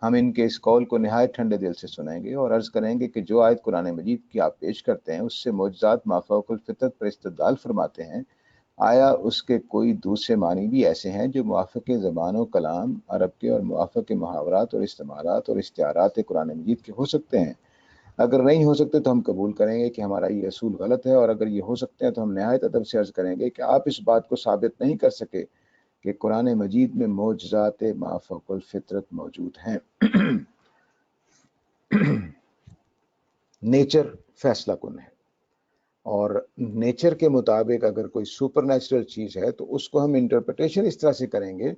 ہم ان کے اس قول کو نہایت ٹھنڈے دل سے سنیں گے اور عرض کریں گے کہ جو آیت قرآن مجید کی آپ پیش کرتے ہیں اس سے معجزات مافوق الفطرت پر استدلال فرماتے ہیں، آیا اس کے کوئی دوسرے معنی بھی ایسے ہیں جو موافق زبان و کلام عرب کے اور موافق محاورات اور استعمالات اور استعارات قرآن مجید کے ہو سکتے ہیں؟ اگر نہیں ہو سکتے تو ہم قبول کریں گے کہ ہمارا یہ اصول غلط ہے، اور اگر یہ ہو سکتے ہیں تو ہم نہایت ادب سے عرض کریں گے کہ آپ اس بات کو ثابت نہیں کر سکے کہ قرآن مجید میں معجزات مافوق الفطرت موجود ہیں۔ نیچر فیصلہ کن ہے، اور نیچر کے مطابق اگر کوئی سپر نیچرل چیز ہے تو اس کو ہم انٹرپریٹیشن اس طرح سے کریں گے،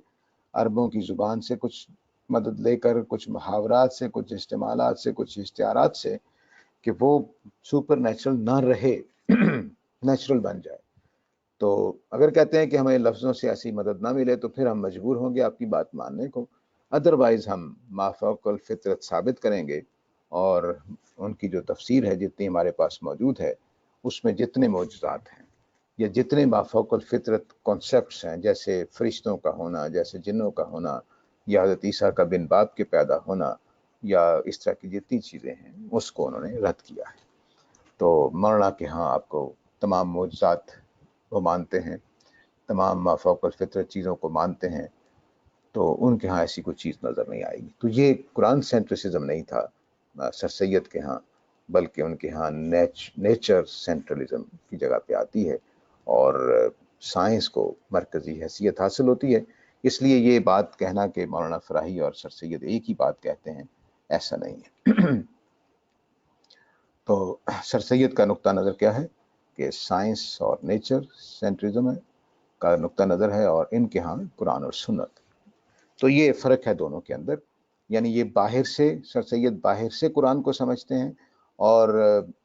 عربوں کی زبان سے کچھ مدد لے کر، کچھ محاورات سے، کچھ استعمالات سے، کچھ اشتہارات سے، کہ وہ سپر نیچرل نہ رہے، نیچرل بن جائے۔ تو اگر کہتے ہیں کہ ہمیں لفظوں سے ایسی مدد نہ ملے تو پھر ہم مجبور ہوں گے آپ کی بات ماننے کو، ادروائز ہم مافوق الفطرت ثابت کریں گے، اور ان کی جو تفسیر ہے جتنی ہمارے پاس موجود ہے اس میں جتنے معجزات ہیں یا جتنے مافوق الفطرت کانسیپٹس ہیں، جیسے فرشتوں کا ہونا، جیسے جنوں کا ہونا، یا حضرت عیسیٰ کا بن باپ کے پیدا ہونا، یا اس طرح کی جتنی چیزیں ہیں اس کو انہوں نے رد کیا ہے۔ تو مولانا کے ہاں آپ کو تمام معجزات وہ مانتے ہیں، تمام مافوق الفطرت چیزوں کو مانتے ہیں، تو ان کے ہاں ایسی کوئی چیز نظر نہیں آئے گی۔ تو یہ قرآن سینٹرسزم نہیں تھا سر سید کے ہاں، بلکہ ان کے ہاں نیچر سینٹرلزم کی جگہ پہ آتی ہے، اور سائنس کو مرکزی حیثیت حاصل ہوتی ہے۔ اس لیے یہ بات کہنا کہ مولانا فراہی اور سر سید ایک ہی بات کہتے ہیں، ایسا نہیں ہے۔ تو سر سید کا نقطہ نظر کیا ہے کہ سائنس اور نیچر سینٹرزم کا نقطہ نظر ہے، اور ان کے ہاں قرآن اور سنت۔ تو یہ فرق ہے دونوں کے اندر، یعنی یہ باہر سے، سر سید باہر سے قرآن کو سمجھتے ہیں، اور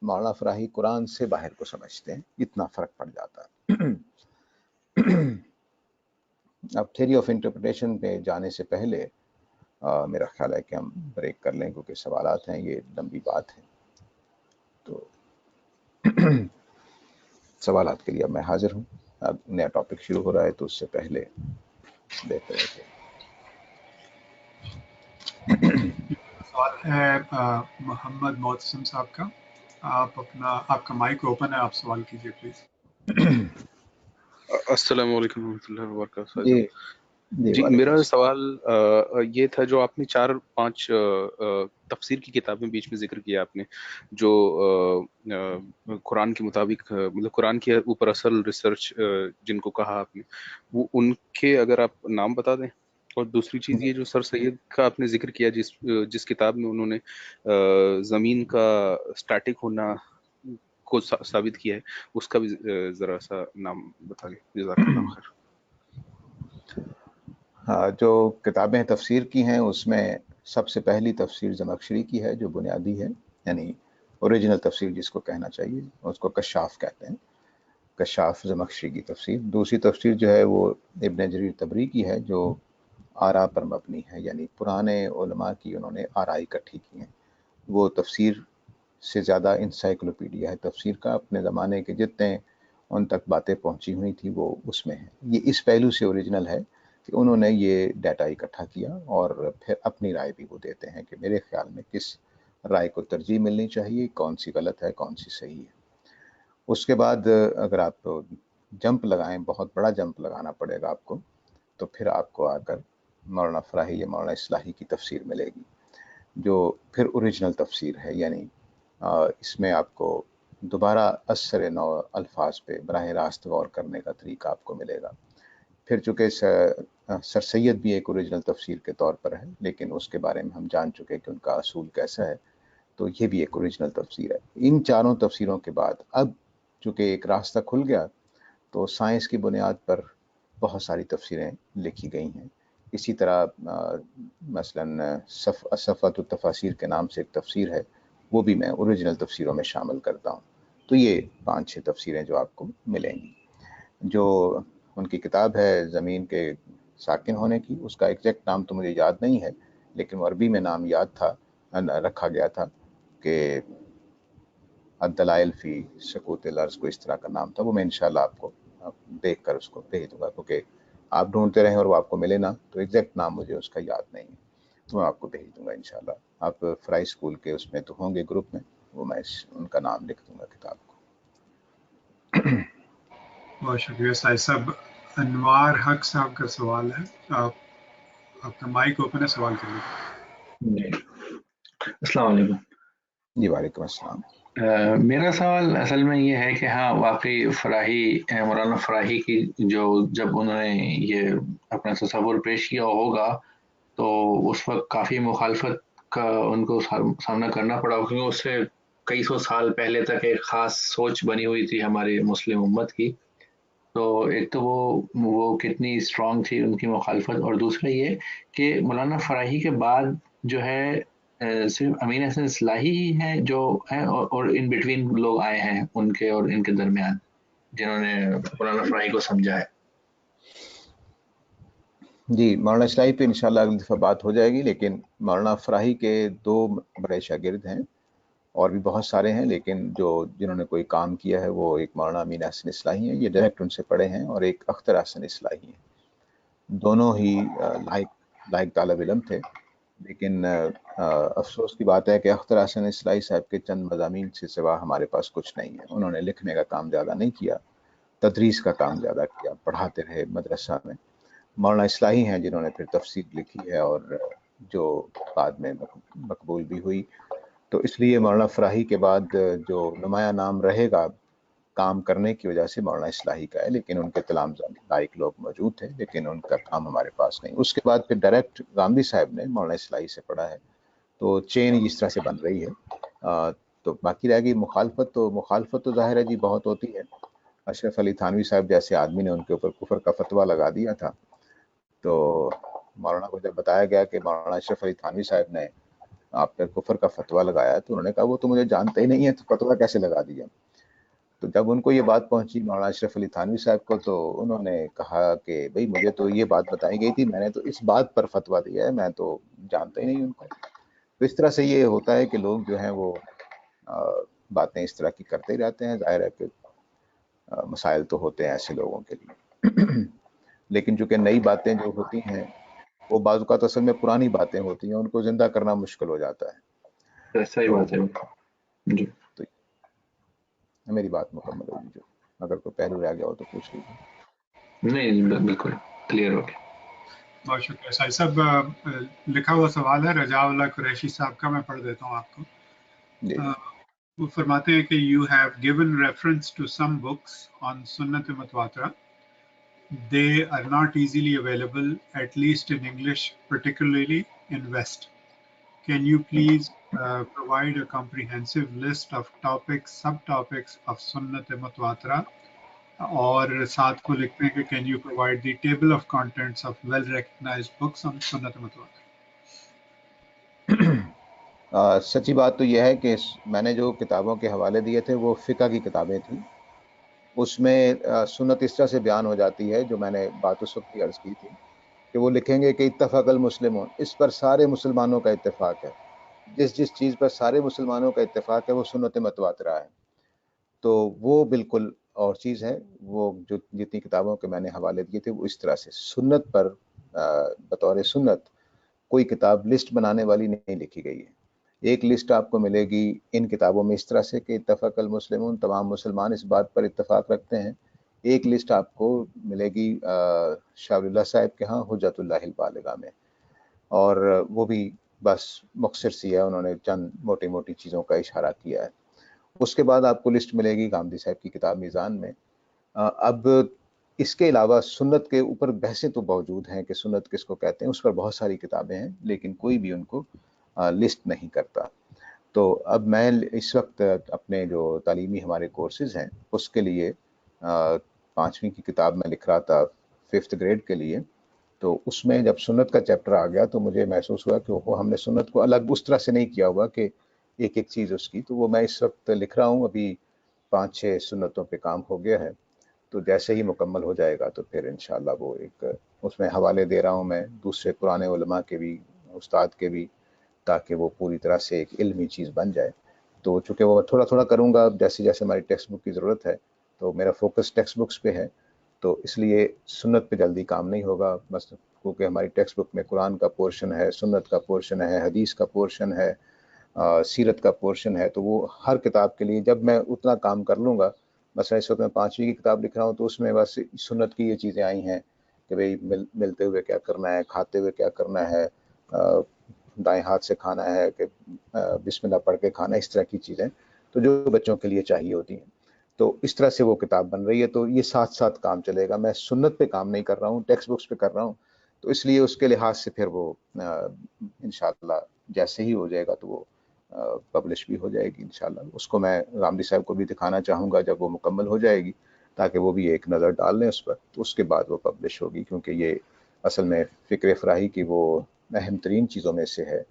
مولانا فراہی قرآن سے باہر کو سمجھتے ہیں، اتنا فرق پڑ جاتا ہے۔ اب تھیوری آف انٹرپریٹیشن پہ جانے سے پہلے میرا خیال ہے کہ ہم بریک کر لیں، کیونکہ سوالات ہیں، یہ لمبی بات ہے۔ تو سوالات کے لیے اب میں حاضر ہوں۔ اب نیا ٹاپک شروع ہو رہا ہے تو اس سے پہلے دیکھ رہے تھے۔ سوال ہے محمد معتصم صاحب کا، آپ کا مائک اوپن ہے، آپ سوال کیجیے پلیز۔ السلام علیکم ورحمۃ اللہ وبرکاتہ۔ جی جی وعلیکم میرا السلام۔ سوال یہ تھا، جو آپ نے 4-5 تفسیر کی کتابیں بیچ میں ذکر کیا آپ نے، جو قرآن کے مطابق مطلب قرآن کے اوپر اصل ریسرچ جن کو کہا آپ نے، وہ ان کے اگر آپ نام بتا دیں۔ اور دوسری چیز یہ جو سر سید کا آپ نے ذکر کیا، جس کتاب میں انہوں نے زمین کا اسٹیٹک ہونا کو ثابت کیا ہے، اس کا بھی ذرا سا نام بتا دیں، جزاک اللہ خیر۔ جو کتابیں تفسیر کی ہیں اس میں سب سے پہلی تفسیر زمخشری کی ہے، جو بنیادی ہے، یعنی اوریجنل تفسیر جس کو کہنا چاہیے، اس کو کشاف کہتے ہیں، کشاف زمخشری کی تفسیر۔ دوسری تفسیر جو ہے وہ ابن جریر طبری کی ہے، جو آراء پر مبنی ہے، یعنی پرانے علماء کی انہوں نے آراء اکٹھی کی ہیں۔ وہ تفسیر سے زیادہ انسائیکلوپیڈیا ہے تفسیر کا، اپنے زمانے کے جتنے ان تک باتیں پہنچی ہوئی تھی وہ اس میں ہیں۔ یہ اس پہلو سے اوریجنل ہے کہ انہوں نے یہ ڈیٹا اکٹھا کیا، اور پھر اپنی رائے بھی وہ دیتے ہیں کہ میرے خیال میں کس رائے کو ترجیح ملنی چاہیے، کون سی غلط ہے، کون سی صحیح ہے۔ اس کے بعد اگر آپ جمپ لگائیں، بہت بڑا جمپ لگانا پڑے گا آپ کو، تو پھر آپ کو آ کر مولانا فراہی یا مولانا اصلاحی کی تفسیر ملے گی، جو پھر اوریجنل تفسیر ہے، یعنی اس میں آپ کو دوبارہ اثر نو الفاظ پہ براہ راست غور کرنے کا طریقہ آپ کو ملے گا۔ پھر چونکہ سر سید بھی ایک اوریجنل تفسیر کے طور پر ہے، لیکن اس کے بارے میں ہم جان چکے کہ ان کا اصول کیسا ہے، تو یہ بھی ایک اوریجنل تفسیر ہے۔ ان چاروں تفسیروں کے بعد اب چونکہ ایک راستہ کھل گیا، تو سائنس کی بنیاد پر بہت ساری تفسیریں لکھی گئی ہیں۔ اسی طرح مثلاً صفوۃ التفاسیر کے نام سے ایک تفسیر ہے، وہ بھی میں اوریجنل تفسیروں میں شامل کرتا ہوں۔ تو یہ 5-6 تفسیریں جو آپ کو ملیں گی۔ جو ان کی کتاب ہے زمین کے ساکن ہونے کی، اس کا ایگزیکٹ نام تو مجھے یاد نہیں ہے، لیکن عربی میں نام یاد تھا، رکھا گیا تھا کہ الدلائل فی سقوط الارض، کو اس طرح کا نام تھا۔ وہ میں انشاءاللہ آپ کو دیکھ کر اس کو بھیج دوں گا، کیونکہ آپ ڈھونڈتے رہیں اور وہ آپ کو ملے نا، تو ایگزیکٹ نام مجھے اس کا یاد نہیں ہے۔ وہ آپ کو بھیج دوں گا انشاءاللہ. آپ فرائی اسکول کے اس میں تو ہوں گے گروپ میں, وہ میں ان کا نام لکھ دوں گا کتاب کو. بہت شکریہ سائد صاحب. انوار حق صاحب کا سوال ہے, آپ کا مائک اوپن ہے, سوال کر لیجیے. جی السلام علیکم. جی وعلیکم السلام. میرا سوال اصل میں یہ ہے کہ ہاں واقعی فراہی مولانا فراہی کی جو جب انہوں نے یہ اپنا تصور پیش کیا ہوگا تو اس وقت کافی مخالفت کا ان کو سامنا کرنا پڑا, کیونکہ اس سے کئی سو سال پہلے تک ایک خاص سوچ بنی ہوئی تھی ہماری مسلم امت کی. تو ایک تو وہ کتنی اسٹرانگ تھی ان کی مخالفت, اور دوسرا یہ کہ مولانا فراہی کے بعد جو ہے صرف امین حسن اصلاحی ہی ہیں جو ہیں, اور ان بٹوین لوگ آئے ہیں ان کے اور ان کے درمیان جنہوں نے مولانا فراہی کو سمجھا ہے. جی مولانا اصلاحی پہ انشاءاللہ اگلی دفعہ بات ہو جائے گی, لیکن مولانا فراہی کے 2 بڑے شاگرد ہیں, اور بھی بہت سارے ہیں, لیکن جنہوں نے کوئی کام کیا ہے وہ ایک مولانا امین حسن اصلاحی ہیں, یہ ڈائریکٹ ان سے پڑھے ہیں, اور ایک اختر حسن اصلاحی ہیں. دونوں ہی لائق طالب علم تھے, لیکن افسوس کی بات ہے کہ اختر حسن اصلاحی صاحب کے چند مضامین سے سوا ہمارے پاس کچھ نہیں ہے. انہوں نے لکھنے کا کام زیادہ نہیں کیا, تدریس کا کام زیادہ کیا, پڑھاتے رہے مدرسہ میں. مولانا اصلاحی ہیں جنہوں نے پھر تفسیر لکھی ہے, اور جو بعد میں مقبول بھی ہوئی. تو اس لیے مولانا فراہی کے بعد جو نمایاں نام رہے گا کام کرنے کی وجہ سے مولانا اصلاحی کا ہے, لیکن ان کے تلامذہ لائق لوگ موجود تھے, لیکن ان کا کام ہمارے پاس نہیں. اس کے بعد پھر ڈائریکٹ غامدی صاحب نے مولانا اصلاحی سے پڑھا ہے, تو چین اس طرح سے بن رہی ہے. تو باقی رہ گئی مخالفت تو ظاہر ہے جی بہت ہوتی ہے. اشرف علی تھانوی صاحب جیسے آدمی نے ان کے اوپر کفر کا فتویٰ لگا دیا تھا, تو مولانا کو جب بتایا گیا کہ مولانا اشرف علی تھانوی صاحب نے آپ پر کفر کا فتویٰ لگایا, تو انہوں نے کہا وہ تو مجھے جانتے ہی نہیں ہے, تو فتویٰ کیسے لگا دیا. تو جب ان کو یہ بات پہنچی مولانا اشرف علی تھانوی صاحب کو, تو انہوں نے کہا کہ بھئی مجھے تو یہ بات بتائی گئی تھی, میں نے تو اس بات پر فتویٰ دیا ہے, میں تو جانتا ہی نہیں ان کو. تو اس طرح سے یہ ہوتا ہے کہ لوگ جو ہیں وہ باتیں اس طرح کی کرتے ہی رہتے ہیں. ظاہر ہے کہ مسائل تو ہوتے ہیں ایسے لوگوں کے لیے, لیکن چونکہ نئی باتیں جو ہوتی ہیں وہ بعض اوقات اصل میں پرانی باتیں ہوتی ہیں, ان کو زندہ کرنا مشکل ہو جاتا ہے. صحیح بات ہے جی. تو میری بات مکمل ہوگی, جو اگر کوئی پہلو رہ گیا ہو تو پوچھ لیجیے. نہیں بالکل کلیئر ہو گیا. بہت شکریہ سائد صاحب. لکھا ہوا سوال ہے رجاء اللہ قریشی صاحب کا, میں پڑھ دیتا ہوں آپ کو. جی وہ فرماتے ہیں کہ you have given reference to some books on سنت متواترہ. They are not easily available, at least in English, particularly in West. Can you please provide a comprehensive list of topics, subtopics of Sunnat Mutawatira? اور ساتھ کو لکھتے ہیں کہ can you provide the table of contents of well-recognized books on Sunnat Mutawatira? سچی بات تو یہ ہے کہ میں نے جو کتابوں کے حوالے دیے تھے وہ فقہ کی کتابیں تھیں. اس میں سنت اس طرح سے بیان ہو جاتی ہے, جو میں نے بات اس وقت کی عرض کی تھی کہ وہ لکھیں گے کہ اتفق المسلمون, اس پر سارے مسلمانوں کا اتفاق ہے. جس چیز پر سارے مسلمانوں کا اتفاق ہے وہ سنت متواترہ ہے. تو وہ بالکل اور چیز ہے. وہ جو جتنی کتابوں کے میں نے حوالے دیے تھے وہ اس طرح سے سنت پر بطور سنت کوئی کتاب لسٹ بنانے والی نہیں لکھی گئی ہے. ایک لسٹ آپ کو ملے گی ان کتابوں میں اس طرح سے کہ اتفق المسلمون, تمام مسلمان اس بات پر اتفاق رکھتے ہیں. ایک لسٹ آپ کو ملے گی شاہ ولی اللہ صاحب کے ہاں حجت اللہ البالغہ میں, اور وہ بھی بس مختصر سی ہے, انہوں نے چند موٹی موٹی چیزوں کا اشارہ کیا ہے. اس کے بعد آپ کو لسٹ ملے گی غامدی صاحب کی کتاب میزان میں. اب اس کے علاوہ سنت کے اوپر بحثیں تو موجود ہیں کہ سنت کس کو کہتے ہیں, اس پر بہت ساری کتابیں ہیں, لیکن کوئی بھی ان کو لسٹ نہیں کرتا. تو اب میں اس وقت اپنے جو تعلیمی ہمارے کورسز ہیں اس کے لیے 5ویں کی کتاب میں لکھ رہا تھا 5th گریڈ کے لیے. تو اس میں جب سنت کا چیپٹر آ گیا تو مجھے محسوس ہوا کہ وہ ہم نے سنت کو الگ اس طرح سے نہیں کیا ہوا کہ ایک ایک چیز اس کی. تو وہ میں اس وقت لکھ رہا ہوں, ابھی 5-6 سنتوں پہ کام ہو گیا ہے. تو جیسے ہی مکمل ہو جائے گا تو پھر انشاءاللہ وہ ایک اس میں حوالے دے رہا ہوں میں دوسرے پرانے علماء کے بھی, استاد کے بھی, تاکہ وہ پوری طرح سے ایک علمی چیز بن جائے. تو چونکہ وہ تھوڑا تھوڑا کروں گا جیسے جیسے ہماری ٹیکسٹ بک کی ضرورت ہے, تو میرا فوکس ٹیکسٹ بکس پہ ہے. تو اس لیے سنت پہ جلدی کام نہیں ہوگا، بس کیونکہ ہماری ٹیکسٹ بک میں قرآن کا پورشن ہے، سنت کا پورشن ہے، حدیث کا پورشن ہے، سیرت کا پورشن ہے. تو وہ ہر کتاب کے لیے جب میں اتنا کام کر لوں گا، مثلا اس وقت میں 5ویں کی کتاب لکھ رہا ہوں تو اس میں بس سنت کی یہ چیزیں آئی ہیں کہ بھئی ملتے ہوئے کیا کرنا ہے، کھاتے ہوئے کیا کرنا ہے، دائیں ہاتھ سے کھانا ہے کہ بسم اللہ پڑھ کے کھانا، اس طرح کی چیزیں تو جو بچوں کے لیے چاہیے ہوتی ہیں. تو اس طرح سے وہ کتاب بن رہی ہے. تو یہ ساتھ ساتھ کام چلے گا. میں سنت پہ کام نہیں کر رہا ہوں، ٹیکسٹ بکس پہ کر رہا ہوں. تو اس لیے اس کے لحاظ سے پھر وہ انشاءاللہ جیسے ہی ہو جائے گا تو وہ پبلش بھی ہو جائے گی انشاءاللہ. اس کو میں غامدی صاحب کو بھی دکھانا چاہوں گا جب وہ مکمل ہو جائے گی، تاکہ وہ بھی ایک نظر ڈال لیں اس پر. تو اس کے بعد وہ پبلش ہوگی، کیونکہ یہ اصل میں فکر فراہی کی وہ اہم ترین چیزوں میں سے ہے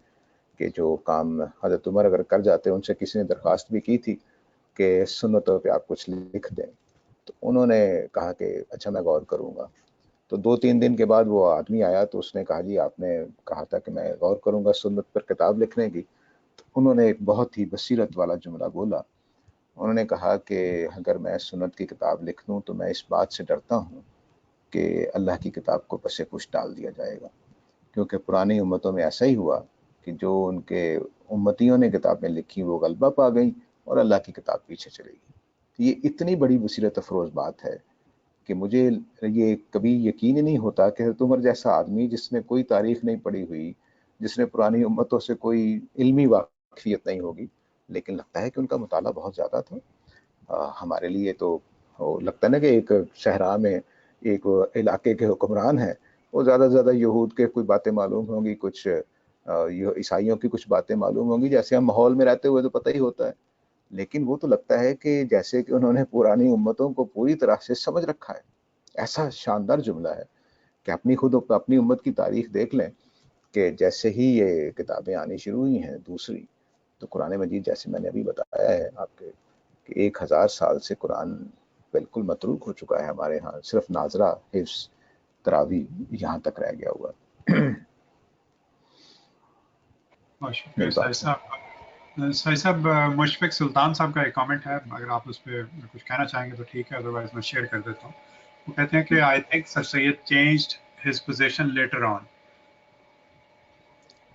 کہ جو کام حضرت عمر اگر کر جاتے، ان سے کسی نے درخواست بھی کی تھی کہ سنتوں پہ آپ کچھ لکھ دیں، تو انہوں نے کہا کہ اچھا میں غور کروں گا. تو 2-3 دن کے بعد وہ آدمی آیا تو اس نے کہا جی آپ نے کہا تھا کہ میں غور کروں گا سنت پر کتاب لکھنے کی. تو انہوں نے ایک بہت ہی بصیرت والا جملہ بولا. انہوں نے کہا کہ اگر میں سنت کی کتاب لکھ دوں تو میں اس بات سے ڈرتا ہوں کہ اللہ کی کتاب کو پس پش ڈال دیا جائے گا، کیونکہ پرانی امتوں میں ایسا ہی ہوا کہ جو ان کے امتیوں نے کتابیں لکھی وہ غلبہ پا گئیں اور اللہ کی کتاب پیچھے چلے گی. یہ اتنی بڑی بصیرت افروز بات ہے کہ مجھے یہ کبھی یقین ہی نہیں ہوتا کہ حضرت عمر جیسا آدمی جس نے کوئی تاریخ نہیں پڑھی ہوئی، جس نے پرانی امتوں سے کوئی علمی واقفیت نہیں ہوگی، لیکن لگتا ہے کہ ان کا مطالعہ بہت زیادہ تھا. ہمارے لیے تو لگتا ہے نا کہ ایک صحرا میں ایک علاقے کے حکمران ہیں، وہ زیادہ سے زیادہ یہود کے کوئی باتیں معلوم ہوں گی، کچھ عیسائیوں کی کچھ باتیں معلوم ہوں گی، جیسے ہم ماحول میں رہتے ہوئے تو پتہ ہی ہوتا ہے. لیکن وہ تو لگتا ہے کہ جیسے کہ انہوں نے پرانی امتوں کو پوری طرح سے سمجھ رکھا ہے. ایسا شاندار جملہ ہے کہ اپنی امت کی تاریخ دیکھ لیں کہ جیسے ہی یہ کتابیں آنی شروع ہوئی ہیں دوسری، تو قرآن مجید جیسے میں نے ابھی بتایا ہے آپ کے کہ 1000 سال سے قرآن بالکل متروک ہو چکا ہے ہمارے ہاں، صرف ناظرہ، حفظ، تراوی یہاں تک رہ گیا ہوا. بہت شکریہ سائی صاحب. مشفق سلطان صاحب کا ایک کامنٹ ہے، اگر آپ اس پہ کچھ کہنا چاہیں گے تو ٹھیک ہے، ادروائز میں شیئر کر دیتا ہوں. وہ کہتے ہیں کہ I think sir Syed changed his position later on.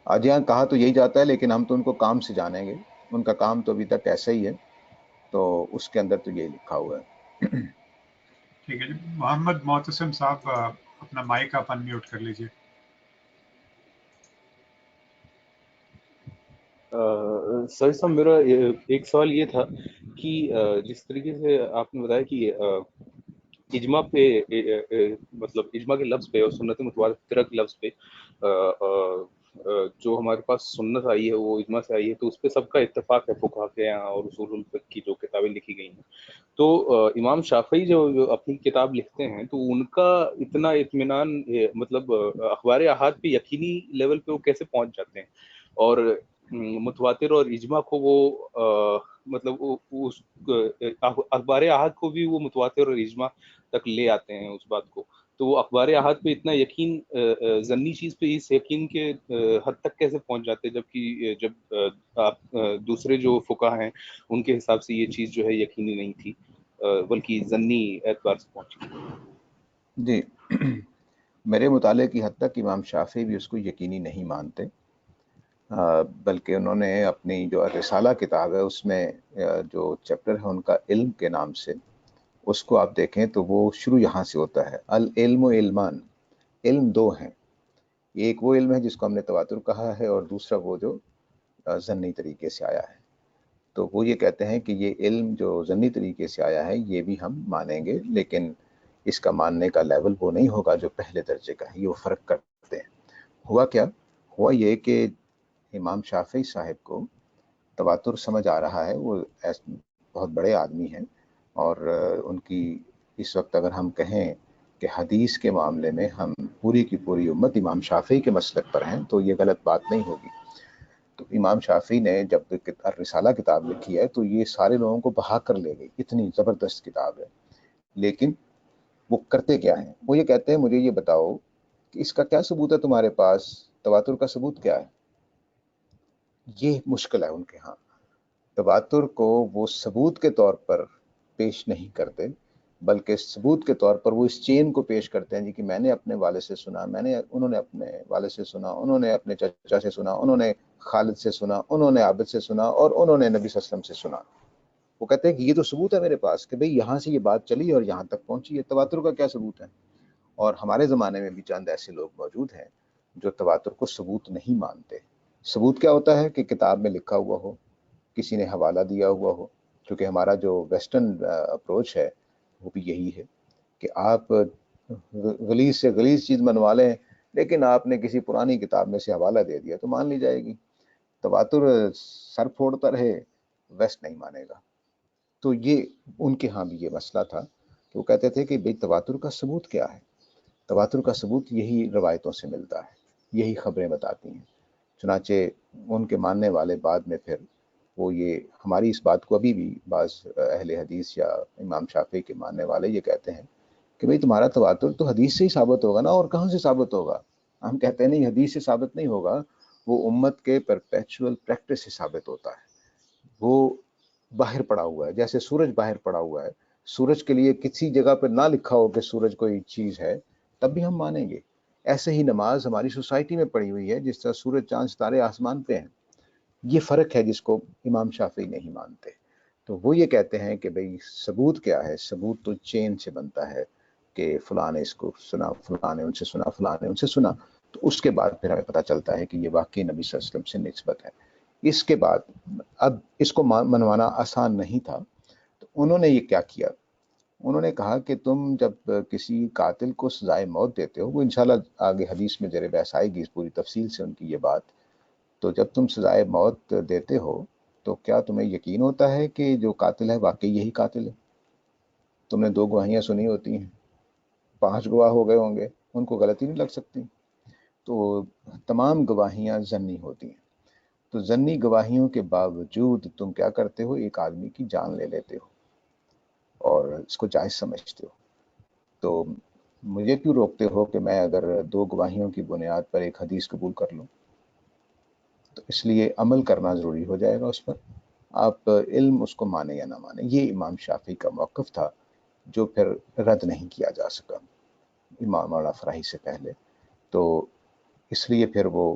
آج یہاں کہا تو یہی جاتا ہے، لیکن ہم تو ان کو کام سے جانیں گے. ان کا کام تو ابھی تک ایسا ہی ہے، تو اس کے اندر تو یہی لکھا ہوا ہے. ٹھیک ہے جی. محمد معتصم صاحب اپنا مائک آپ ان میوٹ کر لیجیے. سر صاحب میرا ایک سوال یہ تھا کہ جس طریقے سے آپ نے بتایا کہ اجماع پہ مطلب اجماع کے لفظ پہ اور سنت متواترہ کے لفظ پہ جو ہمارے پاس سنت آئی ہے وہ اجماع سے آئی ہے، تو اس پہ سب کا اتفاق ہے فقہا کے یہاں اور اصول الفقہ کی جو کتابیں لکھی گئی ہیں. تو امام شافعی جو اپنی کتاب لکھتے ہیں تو ان کا اتنا اطمینان مطلب اخبار احاد پہ یقینی لیول پہ وہ کیسے پہنچ جاتے ہیں، اور متواتر اور اجماع کو وہ مطلب اس اخبار احاد کو بھی وہ متواتر اور اجماع تک لے آتے ہیں اس بات کو. تو وہ اخبار احاد پہ اتنا یقین ضنی چیز پہ اس یقین کے حد تک کیسے پہنچ جاتے ہیں، جبکہ جب آپ دوسرے جو فقہا ہیں ان کے حساب سے یہ چیز جو ہے یقینی نہیں تھی بلکہ ضنی اعتبار سے پہنچی. جی میرے مطالعے کی حد تک امام شافعی بھی اس کو یقینی نہیں مانتے، بلکہ انہوں نے اپنی جو رسالہ کتاب ہے اس میں جو چیپٹر ہے ان کا علم کے نام سے، اس کو آپ دیکھیں تو وہ شروع یہاں سے ہوتا ہے. العلم و علمان، علم دو ہیں، ایک وہ علم ہے جس کو ہم نے تواتر کہا ہے، اور دوسرا وہ جو ضمنی طریقے سے آیا ہے. تو وہ یہ کہتے ہیں کہ یہ علم جو ضمنی طریقے سے آیا ہے یہ بھی ہم مانیں گے، لیکن اس کا ماننے کا لیول وہ نہیں ہوگا جو پہلے درجے کا ہے. یہ وہ فرق کرتے ہیں. ہوا کیا؟ ہوا یہ کہ امام شافعی صاحب کو تواتر سمجھ آ رہا ہے، وہ بہت بڑے آدمی ہیں، اور ان کی اس وقت اگر ہم کہیں کہ حدیث کے معاملے میں ہم پوری کی پوری امت امام شافعی کے مسلک پر ہیں تو یہ غلط بات نہیں ہوگی. تو امام شافعی نے جب رسالہ کتاب لکھی ہے تو یہ سارے لوگوں کو بہا کر لے گئی، اتنی زبردست کتاب ہے. لیکن وہ کرتے کیا ہیں؟ وہ یہ کہتے ہیں مجھے یہ بتاؤ کہ اس کا کیا ثبوت ہے تمہارے پاس، تواتر کا ثبوت کیا ہے؟ یہ مشکل ہے ان کے ہاں. تواتر کو وہ ثبوت کے طور پر پیش نہیں کرتے بلکہ ثبوت کے طور پر وہ اس چین کو پیش کرتے ہیں جی کہ میں نے اپنے والد سے سنا، انہوں نے اپنے والد سے سنا، انہوں نے اپنے چچا سے سنا، انہوں نے خالد سے سنا، انہوں نے عابد سے سنا، اور انہوں نے نبی صلی اللہ علیہ وسلم سے سنا۔ وہ کہتے ہیں کہ یہ تو ثبوت ہے میرے پاس کہ بھئی یہاں سے یہ بات چلی اور یہاں تک پہنچی ہے، تواتر کا کیا ثبوت ہے؟ اور ہمارے زمانے میں بھی چند ایسے لوگ موجود ہیں جو تواتر کو ثبوت نہیں مانتے۔ ثبوت کیا ہوتا ہے کہ کتاب میں لکھا ہوا ہو، کسی نے حوالہ دیا ہوا ہو، کیونکہ ہمارا جو ویسٹرن اپروچ ہے وہ بھی یہی ہے کہ آپ غلیظ سے غلیظ چیز منوا لیں، لیکن آپ نے کسی پرانی کتاب میں سے حوالہ دے دیا تو مان لی جائے گی۔ تواتر سر پھوڑتا رہے، ویسٹ نہیں مانے گا۔ تو یہ ان کے ہاں بھی یہ مسئلہ تھا کہ وہ کہتے تھے کہ بھئی تواتر کا ثبوت کیا ہے؟ تواتر کا ثبوت یہی روایتوں سے ملتا ہے، یہی خبریں بتاتی ہیں۔ چنانچہ ان کے ماننے والے بعد میں پھر وہ یہ ہماری اس بات کو ابھی بھی بعض اہل حدیث یا امام شافعی کے ماننے والے یہ کہتے ہیں کہ بھئی تمہارا تواتر تو حدیث سے ہی ثابت ہوگا نا، اور کہاں سے ثابت ہوگا؟ ہم کہتے ہیں نہیں، حدیث سے ثابت نہیں ہوگا، وہ امت کے پرپیچول پریکٹس سے ثابت ہوتا ہے۔ وہ باہر پڑا ہوا ہے، جیسے سورج باہر پڑا ہوا ہے، سورج کے لیے کسی جگہ پہ نہ لکھا ہو کہ سورج کوئی چیز ہے تب بھی ہم مانیں گے۔ ایسے ہی نماز ہماری سوسائٹی میں پڑی ہوئی ہے، جس طرح سورج چاند ستارے آسمان پہ ہیں۔ یہ فرق ہے جس کو امام شافعی نہیں مانتے۔ تو وہ یہ کہتے ہیں کہ بھئی ثبوت کیا ہے؟ ثبوت تو چین سے بنتا ہے کہ فلاں نے اس کو سنا، فلاں نے ان سے سنا، فلاں نے ان سے سنا، تو اس کے بعد پھر ہمیں پتہ چلتا ہے کہ یہ واقعی نبی صلی اللہ علیہ وسلم سے نسبت ہے۔ اس کے بعد اب اس کو منوانا آسان نہیں تھا، تو انہوں نے یہ کیا کیا؟ انہوں نے کہا کہ تم جب کسی قاتل کو سزائے موت دیتے ہو، وہ انشاءاللہ آگے حدیث میں زیر بحث آئے گی اس پوری تفصیل سے ان کی یہ بات، تو جب تم سزائے موت دیتے ہو تو کیا تمہیں یقین ہوتا ہے کہ جو قاتل ہے واقعی یہی قاتل ہے؟ تم نے 2 گواہیاں سنی ہوتی ہیں، 5 گواہ ہو گئے ہوں گے، ان کو غلطی نہیں لگ سکتی؟ تو تمام گواہیاں ظنی ہوتی ہیں۔ تو ظنی گواہیوں کے باوجود تم کیا کرتے ہو؟ ایک آدمی کی جان لے لیتے ہو اور اس کو جائز سمجھتے ہو۔ تو مجھے کیوں روکتے ہو کہ میں اگر 2 گواہیوں کی بنیاد پر ایک حدیث قبول کر لوں؟ تو اس لیے عمل کرنا ضروری ہو جائے گا اس پر، آپ علم اس کو مانے یا نہ مانے۔ یہ امام شافعی کا موقف تھا جو پھر رد نہیں کیا جا سکا امام مولانا فراہی سے پہلے۔ تو اس لیے پھر وہ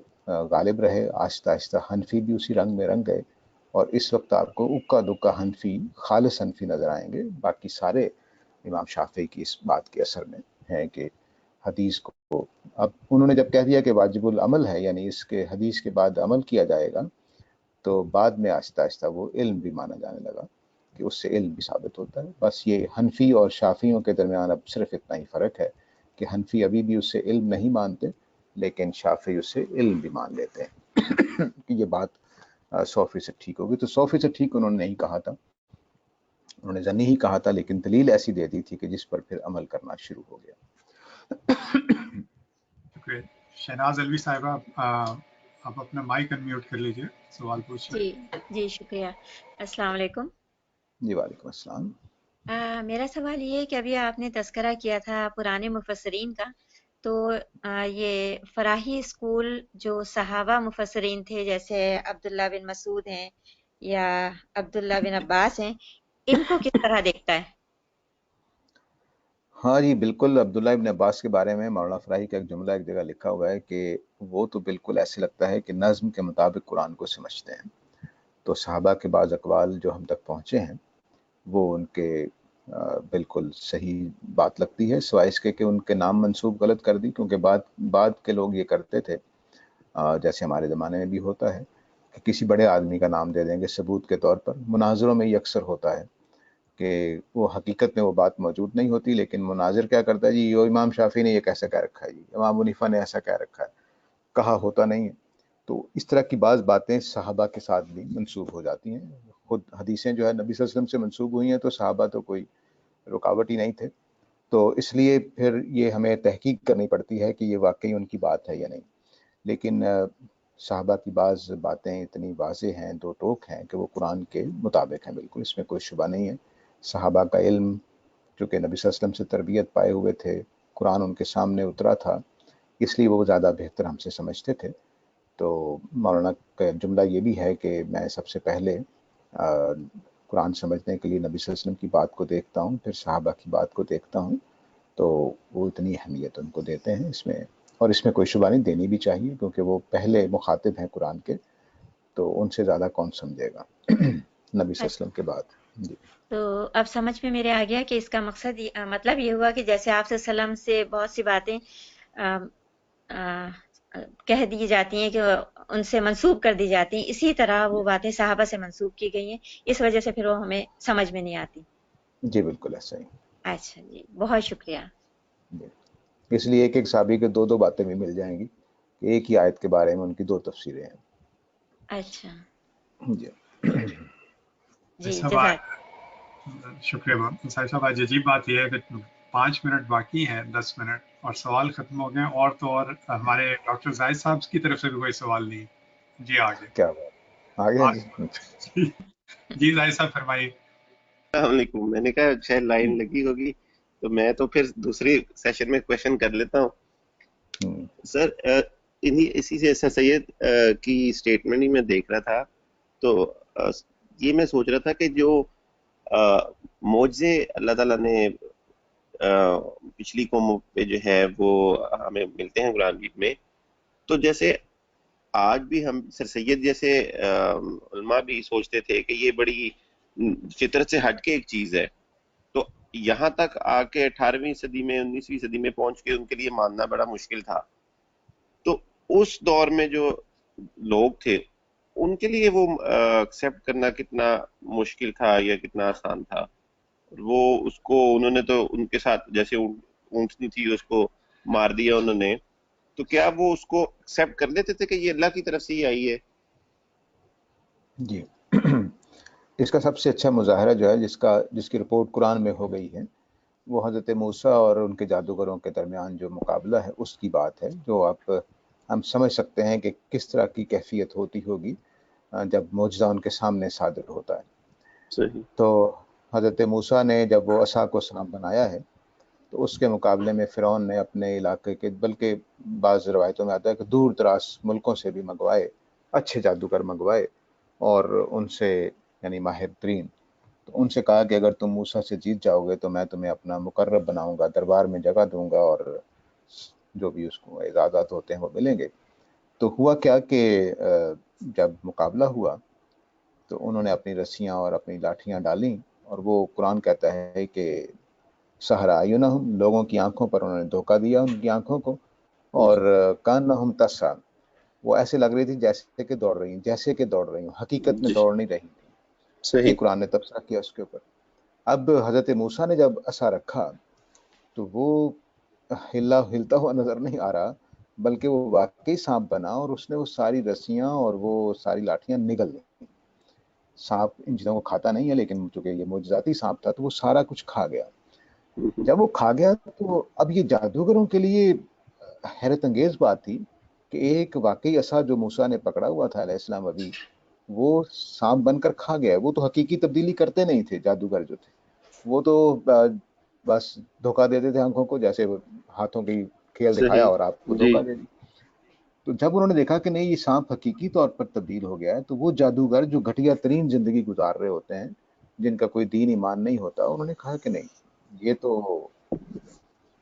غالب رہے۔ آہستہ آہستہ حنفی بھی اسی رنگ میں رنگ گئے، اور اس وقت آپ کو اکا دکا حنفی، خالص حنفی نظر آئیں گے۔ باقی سارے امام شافعی کی اس بات کے اثر میں ہیں کہ حدیث کو، اب انہوں نے جب کہہ دیا کہ واجب العمل ہے، یعنی اس کے حدیث کے بعد عمل کیا جائے گا، تو بعد میں آہستہ آہستہ وہ علم بھی مانا جانے لگا کہ اس سے علم بھی ثابت ہوتا ہے۔ بس یہ حنفی اور شافعیوں کے درمیان اب صرف اتنا ہی فرق ہے کہ حنفی ابھی بھی اس سے علم نہیں مانتے، لیکن شافعی اس سے علم بھی مان لیتے ہیں کہ یہ بات 100% ٹھیک ہوگی۔ تو 100% ٹھیک انہوں نے نہیں کہا تھا، انہوں نے ظنی ہی کہا تھا، لیکن دلیل ایسی دے دی تھی کہ جس پر پھر عمل کرنا شروع ہو گیا۔ شکریہ۔ شہناز علوی صاحبہ، آپ اپنا مائک انمیوٹ کر لیجئے، سوال پوچھیں۔ جی شکریہ۔ السلام علیکم۔ جی وعلیکم السلام۔ میرا سوال یہ ہے کہ ابھی آپ نے تذکرہ کیا تھا پرانے مفسرین کا، تو یہ فراہی اسکول جو صحابہ مفسرین تھے، جیسے عبداللہ بن مسعود ہیں یا عبداللہ بن عباس ہیں، ان کو کس طرح دیکھتا ہے؟ ہاں جی بالکل، عبداللہ ابن عباس کے بارے میں مولانا فراہی کا ایک جملہ ایک جگہ لکھا ہوا ہے کہ وہ تو بالکل ایسے لگتا ہے کہ نظم کے مطابق قرآن کو سمجھتے ہیں۔ تو صحابہ کے بعض اقوال جو ہم تک پہنچے ہیں وہ ان کے بالکل صحیح بات لگتی ہے، سوائے اس کے کہ ان کے نام منسوب غلط کر دی، کیونکہ بعد کے لوگ یہ کرتے تھے، جیسے ہمارے زمانے میں بھی ہوتا ہے کہ کسی بڑے آدمی کا نام دے دیں گے ثبوت کے طور پر۔ مناظروں میں یہ اکثر ہوتا ہے کہ وہ حقیقت میں وہ بات موجود نہیں ہوتی، لیکن مناظر کیا کرتا ہے، جی یہ امام شافعی نے یہ کیسے کہہ رکھا ہے، جی امام حنیفہ نے ایسا کہہ رکھا ہے، کہا ہوتا نہیں ہے۔ تو اس طرح کی بعض باتیں صحابہ کے ساتھ بھی منسوب ہو جاتی ہیں۔ خود حدیثیں جو ہے نبی صلی اللہ علیہ وسلم سے منسوب ہوئی ہیں، تو صحابہ تو کوئی رکاوٹ ہی نہیں تھے۔ تو اس لیے پھر یہ ہمیں تحقیق کرنی پڑتی ہے کہ یہ واقعی ان کی بات ہے یا نہیں۔ لیکن صحابہ کی بعض باتیں اتنی واضح ہیں، دو ٹوک ہیں، کہ وہ قرآن کے مطابق ہیں، بالکل اس میں کوئی شبہ نہیں ہے۔ صحابہ کا علم، چونکہ نبی صلی اللہ علیہ وسلم سے تربیت پائے ہوئے تھے، قرآن ان کے سامنے اترا تھا، اس لیے وہ زیادہ بہتر ہم سے سمجھتے تھے۔ تو مولانا کا جملہ یہ بھی ہے کہ میں سب سے پہلے قرآن سمجھنے کے لیے نبی صلی اللہ علیہ وسلم کی بات کو دیکھتا ہوں، پھر صحابہ کی بات کو دیکھتا ہوں، تو وہ اتنی اہمیت ان کو دیتے ہیں اس میں، اور اس میں کوئی شبہ نہیں، دینی بھی چاہیے، کیونکہ وہ پہلے مخاطب ہیں قرآن کے، تو ان سے زیادہ کون سمجھے گا نبی صلی اللہ علیہ وسلم کے بعد. جی تو اب سمجھ میں میرے آ گیا کہ اس کا مقصد مطلب یہ ہوا کہ جیسے آپ صلی اللہ علیہ وسلم سے بہت سی باتیں کہہ دی جاتی ہیں کہ ان سے منسوب کر دی جاتی ہیں، اسی طرح وہ باتیں صحابہ سے منسوب کی گئی ہیں، اس وجہ سے پھر وہ ہمیں سمجھ میں نہیں آتی. جی بالکل ایسا ہی. اچھا جی، بہت شکریہ. جی. اس لیے ایک ایک صحابی کے دو باتیں بھی مل جائیں گی کہ ایک ہی آیت کے بارے میں ان کی 2 تفسیریں ہیں. اچھا جی جی، صاحب جزاک. شکریہ صاحب. آج عجیب بات یہ ہے کہ 5 منٹ باقی ہیں، 10 منٹ اور سوال ختم ہو گئے، اور تو اور ہمارے ڈاکٹر زاہد صاحب کی طرف سے بھی کوئی سوال نہیں. جی آگے کیا بات آگے. جی جی زاہد صاحب فرمائیے. السلام علیکم. میں نے کہا شاید لائن لگی ہوگی، تو میں تو پھر دوسری سیشن میں کویشچن کر لیتا ہوں. سر اسی سے ایسا سید کی اسٹیٹمنٹ ہی میں دیکھ رہا تھا، تو یہ میں سوچ رہا تھا کہ جو معجزے اللہ تعالیٰ نے پچھلی قوموں پہ جو ہے وہ ہمیں ملتے ہیں قرآن میں، تو جیسے آج بھی ہم سر سید جیسے علماء بھی سوچتے تھے کہ یہ بڑی فطرت سے ہٹ کے ایک چیز ہے، تو یہاں تک آ کے 18ویں صدی میں 19ویں صدی میں پہنچ کے ان کے لیے ماننا بڑا مشکل تھا. تو اس دور میں جو لوگ تھے ان کے لیے وہ ایکسیپٹ کرنا کتنا مشکل تھا یا کتنا آسان تھا؟ وہ اس کو انہوں نے تو ان کے ساتھ جیسے اونٹنی تھی اس کو مار دیا انہوں نے، تو کیا وہ اس کو ایکسیپٹ کر لیتے تھے کہ یہ اللہ کی طرف سے ہی آئی ہے؟ جی اس کا سب سے اچھا مظاہرہ جو ہے جس کی رپورٹ قرآن میں ہو گئی ہے، وہ حضرت موسیٰ اور ان کے جادوگروں کے درمیان جو مقابلہ ہے اس کی بات ہے، جو ہم سمجھ سکتے ہیں کہ کس طرح کی کیفیت ہوتی ہوگی جب معجزہ ان کے سامنے صادر ہوتا ہے. صحیح. تو حضرت موسیٰ نے جب وہ عصا کو سانپ بنایا ہے، تو اس کے مقابلے میں فرعون نے اپنے علاقے کے، بلکہ بعض روایتوں میں آتا ہے کہ دور دراز ملکوں سے بھی منگوائے، اچھے جادوگر منگوائے، اور ان سے یعنی ماہر ترین، تو ان سے کہا کہ اگر تم موسیٰ سے جیت جاؤ گے تو میں تمہیں اپنا مقرب بناؤں گا، دربار میں جگہ دوں گا، اور جو بھی اس کو اعزازات ہوتے ہیں وہ ملیں گے. تو ہوا کیا کہ جب مقابلہ ہوا تو انہوں نے اپنی رسیاں اور اپنی لاٹھیاں ڈالیں، اور وہ قرآن کہتا ہے کہ سحرا اعینہم، لوگوں کی آنکھوں پر انہوں نے دھوکہ دیا ان کی آنکھوں کو، اور کانہم تسعی، وہ ایسے لگ رہی تھی جیسے کہ دوڑ رہی ہیں، حقیقت میں دوڑ نہیں رہی تھی. یہ صحیح. قرآن نے تبصرہ کیا اس کے اوپر. اب حضرت موسیٰ نے جب عصا رکھا تو وہ ہلتا ہوا نظر نہیں آ رہا، بلکہ وہ واقعی سانپ بنا، اور اس نے وہ ساری رسیاں اور وہ ساری لاٹھیاں نگل لی. سانپ ان چیزوں کو کھاتا نہیں ہے، لیکن چونکہ یہ معجزاتی سانپ تھا تو وہ سارا کچھ کھا گیا. جب وہ کھا گیا تو اب یہ جادوگروں کے لیے حیرت انگیز بات تھی کہ ایک واقعی عصا جو موسیٰ نے پکڑا ہوا تھا علیہ السلام ابھی، وہ سانپ بن کر کھا گیا. وہ تو حقیقی تبدیلی کرتے نہیں تھے جادوگر جو تھے، وہ تو بس دھوکہ دیتے تھے آنکھوں کو، جیسے ہاتھوں کی کھیل دکھایا اور آپ کو دھوکہ دے دی. تو جب انہوں نے دیکھا کہ نہیں یہ سانپ حقیقی طور پر تبدیل ہو گیا ہے، تو وہ جادوگر جو گھٹیا ترین زندگی گزار رہے ہوتے ہیں، جن کا کوئی دین ایمان نہیں ہوتا، انہوں نے کہا کہ نہیں یہ تو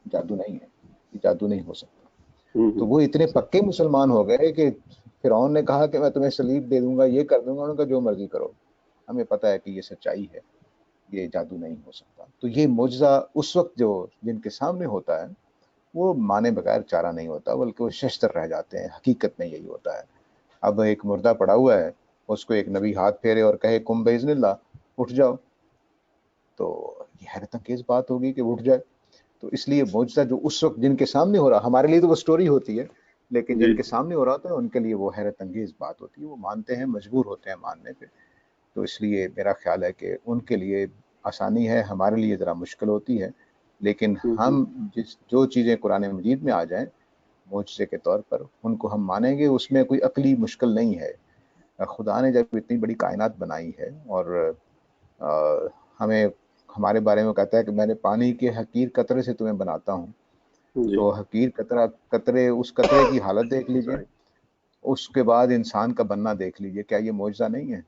جادو نہیں ہے، یہ جادو نہیں ہو سکتا. تو وہ اتنے پکے مسلمان ہو گئے کہ فرعون نے کہا کہ میں تمہیں سلیب دے دوں گا، یہ کر دوں گا، انہوں نے کہا جو مرضی کرو، ہمیں پتہ ہے کہ یہ سچائی ہے، یہ جادو نہیں ہو سکتا. تو یہ معجزہ اس وقت جو جن کے سامنے ہوتا ہے وہ مانے بغیر چارہ نہیں ہوتا، بلکہ وہ ششتر رہ جاتے ہیں. حقیقت میں یہی ہوتا ہے. اب ایک مردہ پڑا ہوا ہے، اس کو ایک نبی ہاتھ پھیرے اور کہے کم باذن اللہ، اٹھ جاؤ، تو یہ حیرت انگیز بات ہوگی کہ اٹھ جائے. تو اس لیے معجزہ جو اس وقت جن کے سامنے ہو رہا، ہمارے لیے تو وہ سٹوری ہوتی ہے، لیکن جن کے سامنے ہو رہا ہوتا ہے ان کے لیے وہ حیرت انگیز بات ہوتی ہے، وہ مانتے ہیں، مجبور ہوتے ہیں ماننے پہ. تو اس لیے میرا خیال ہے کہ ان کے لیے آسانی ہے، ہمارے لیے ذرا مشکل ہوتی ہے. لیکن ہم جو چیزیں قرآن مجید میں آ جائیں معجزے کے طور پر، ان کو ہم مانیں گے. اس میں کوئی عقلی مشکل نہیں ہے. خدا نے جب اتنی بڑی کائنات بنائی ہے اور ہمیں ہمارے بارے میں کہتا ہے کہ میں نے پانی کے حقیر قطرے سے تمہیں بناتا ہوں، تو حقیر قطرے، اس قطرے کی حالت دیکھ لیجئے، اس کے بعد انسان کا بننا دیکھ لیجئے، کیا یہ معجزہ نہیں ہے؟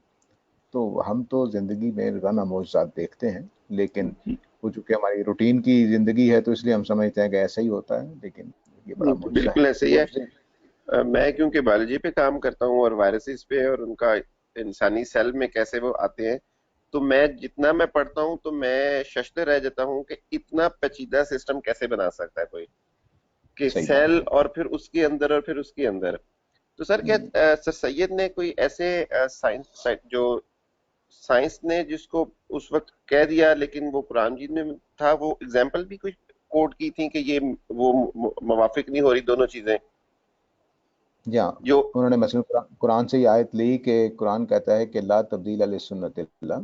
تو ہم تو زندگی میں روزانہ معجزات دیکھتے ہیں، لیکن وہ چونکہ ہماری روٹین کی زندگی ہے تو اس لیے ہم سمجھتے ہیں کہ ایسا ہی ہوتا ہے، لیکن یہ بڑا معجزہ بالکل ہے۔ ایسے ہی ہے۔ میں کیونکہ بایولوجی پہ کام کرتا ہوں اور وائرسز پہ اور ان کا انسانی سیل میں کیسے وہ آتے ہیں، تو میں جتنا میں پڑھتا ہوں تو میں ششدر رہ جاتا ہوں کہ اتنا پیچیدہ سسٹم کیسے بنا سکتا ہے کوئی، کہ سیل اور پھر اس کے اندر اور پھر اس کے اندر۔ تو سر کیا سر سید نے کوئی ایسے سائنس جو سائنس نے جس کو اس وقت کہہ دیا لیکن وہ قرآن مجید میں تھا، وہ اگزامپل بھی کچھ کوٹ کی تھی کہ یہ وہ موافق نہیں ہو رہی دونوں چیزیں؟ جو انہوں نے مثلا قرآن سے یہ آیت لی کہ قرآن کہتا ہے کہ لا تبدیل لسنت اللہ،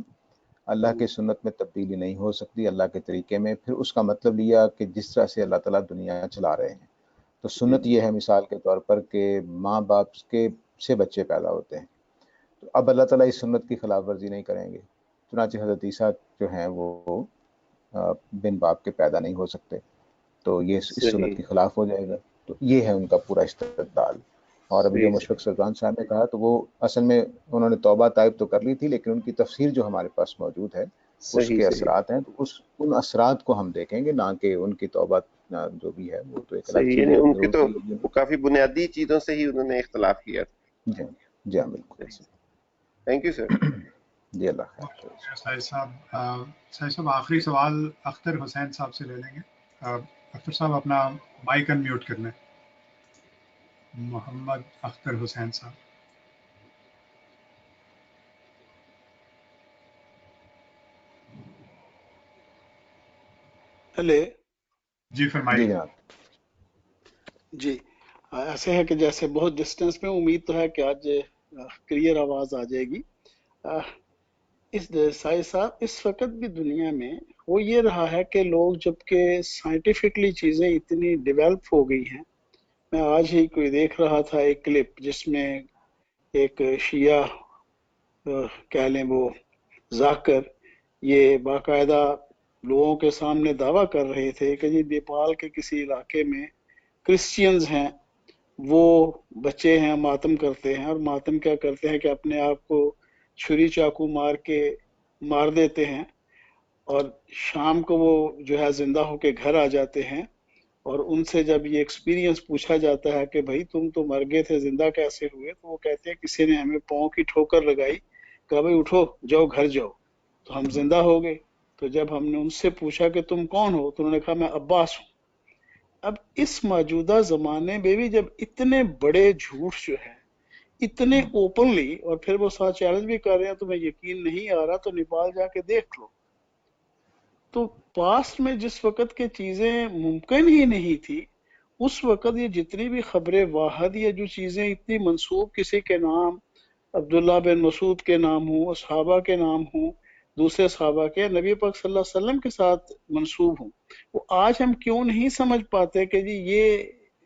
اللہ کے سنت میں تبدیلی نہیں ہو سکتی، اللہ کے طریقے میں۔ پھر اس کا مطلب لیا کہ جس طرح سے اللہ تعالیٰ دنیا چلا رہے ہیں، تو سنت یہ ہے مثال کے طور پر کہ ماں باپ کے سے بچے پیدا ہوتے ہیں، تو اب اللہ تعالیٰ اس سنت کی خلاف ورزی نہیں کریں گے، چنانچہ حضرت عیسیٰ جو ہیں وہ بن باپ کے پیدا نہیں ہو سکتے، تو یہ اس سنت کے خلاف ہو جائے گا۔ تو یہ ہے ان کا پورا استدلال۔ اور ابھی جو مشفق سلطان صاحب نے کہا تو وہ اصل میں انہوں نے توبہ طائب تو کر لی تھی، لیکن ان کی تفسیر جو ہمارے پاس موجود ہے اس کے اثرات ہیں، تو ان اثرات کو ہم دیکھیں گے، نہ کہ ان کی توبہ جو بھی ہے وہ تو ایک الگ چیز ہے۔ ان کی تو کافی بنیادی چیزوں سے ہی انہوں نے اختلاف کیا تھا۔ جی ہاں بالکل۔ Thank you sir. جی اللہ خیر۔ سائی صاحب آخری سوال اختر حسین صاحب سے لے لیں گے۔ اختر صاحب اپنا مائک ان میوٹ کر لیں۔ محمد اختر حسین صاحب۔ ہلے جی فرمائیے۔ جی ایسے ہے کہ جیسے بہت ڈسٹینس میں، امید تو ہے کہ آج کلیئر آواز آ جائے گی۔ اس سائی صاحب اس وقت بھی دنیا میں وہ یہ رہا ہے کہ لوگ جبکہ سائنٹیفکلی چیزیں اتنی ڈیولپ ہو گئی ہیں، میں آج ہی کوئی دیکھ رہا تھا ایک کلپ جس میں ایک شیعہ کہہ لیں وہ ذاکر یہ باقاعدہ لوگوں کے سامنے دعویٰ کر رہے تھے کہ جی نیپال کے کسی علاقے میں کرسچینز ہیں، وہ بچے ہیں ماتم کرتے ہیں، اور ماتم کیا کرتے ہیں کہ اپنے آپ کو چھری چاقو مار دیتے ہیں، اور شام کو وہ جو ہے زندہ ہو کے گھر آ جاتے ہیں، اور ان سے جب یہ ایکسپیرینس پوچھا جاتا ہے کہ بھائی تم تو مر گئے تھے زندہ کیسے ہوئے، تو وہ کہتے ہیں کسی نے ہمیں پاؤں کی ٹھوکر لگائی، کہا بھائی اٹھو جاؤ گھر جاؤ، تو ہم زندہ ہو گئے۔ تو جب ہم نے ان سے پوچھا کہ تم کون ہو، تو انہوں نے کہا میں عباس ہوں۔ اب اس موجودہ زمانے میں بھی جب اتنے بڑے جھوٹ جو ہے اتنے اوپنلی، اور پھر وہ ساتھ چیلنج بھی کر رہے ہیں، تمہیں یقین نہیں آ رہا تو نیپال جا کے دیکھ لو۔ تو پاسٹ میں جس وقت کے چیزیں ممکن ہی نہیں تھی، اس وقت یہ جتنی بھی خبریں واحد یا جو چیزیں اتنی منسوب کسی کے نام، عبداللہ بن مسعود کے نام ہوں، صحابہ کے نام ہوں، دوسرے صحابہ کے، نبی پاک صلی اللہ علیہ وسلم کے ساتھ منسوب ہوں، وہ آج ہم کیوں نہیں سمجھ پاتے کہ جی یہ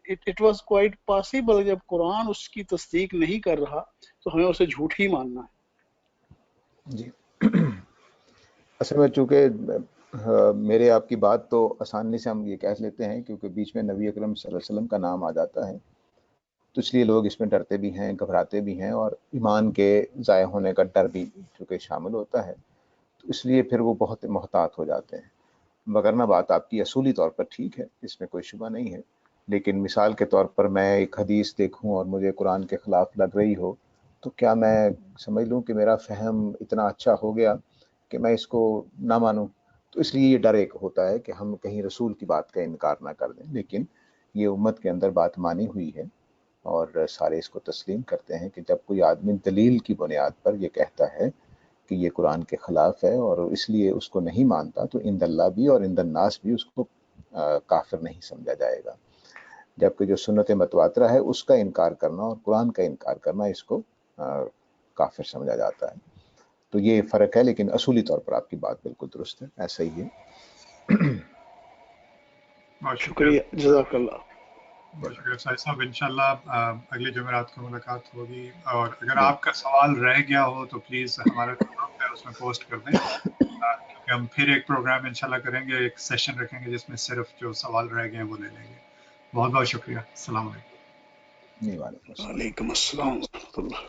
اٹ واز کوائٹ پاسبل، جب قرآن اس کی تصدیق نہیں کر رہا تو ہمیں اسے جھوٹ ہی ماننا ہے۔ جی اصل میں چونکہ میرے آپ کی بات تو آسانی سے ہم یہ کہہ لیتے ہیں کیونکہ بیچ میں نبی اکرم صلی اللہ علیہ وسلم کا نام آ جاتا ہے، تو اس لیے لوگ اس میں ڈرتے بھی ہیں، گھبراتے بھی ہیں، اور ایمان کے ضائع ہونے کا ڈر بھی چونکہ شامل ہوتا ہے، تو اس لیے پھر وہ بہت محتاط ہو جاتے ہیں۔ وگرنہ بات آپ کی اصولی طور پر ٹھیک ہے، اس میں کوئی شبہ نہیں ہے، لیکن مثال کے طور پر میں ایک حدیث دیکھوں اور مجھے قرآن کے خلاف لگ رہی ہو، تو کیا میں سمجھ لوں کہ میرا فہم اتنا اچھا ہو گیا کہ میں اس کو نہ مانوں؟ تو اس لیے یہ ڈر ایک ہوتا ہے کہ ہم کہیں رسول کی بات کا انکار نہ کر دیں، لیکن یہ امت کے اندر بات مانی ہوئی ہے اور سارے اس کو تسلیم کرتے ہیں کہ جب کوئی آدمی دلیل کی بنیاد پر یہ کہتا ہے کہ یہ قرآن کے خلاف ہے اور اس لیے اس کو نہیں مانتا، تو عند اللہ بھی اور عند الناس بھی اس کو کافر نہیں سمجھا جائے گا، جبکہ جو سنت متواترہ ہے اس کا انکار کرنا اور قرآن کا انکار کرنا اس کو کافر سمجھا جاتا ہے۔ تو یہ فرق ہے، لیکن اصولی طور پر آپ کی بات بالکل درست ہے، ایسا ہی ہے۔ شکریہ، جزاک اللہ۔ بہت شکریہ سائی صاحب، انشاءاللہ اگلی جمعرات کو ملاقات ہوگی، اور اگر آپ کا سوال رہ گیا ہو تو پلیز ہمارا گروپ ہے اس میں پوسٹ کر دیں، کیونکہ ہم پھر ایک پروگرام انشاءاللہ کریں گے، ایک سیشن رکھیں گے جس میں صرف جو سوال رہ گئے ہیں وہ لے لیں گے۔ بہت بہت شکریہ، السلام علیکم۔ وعلیکم السلام ورحمۃ اللہ۔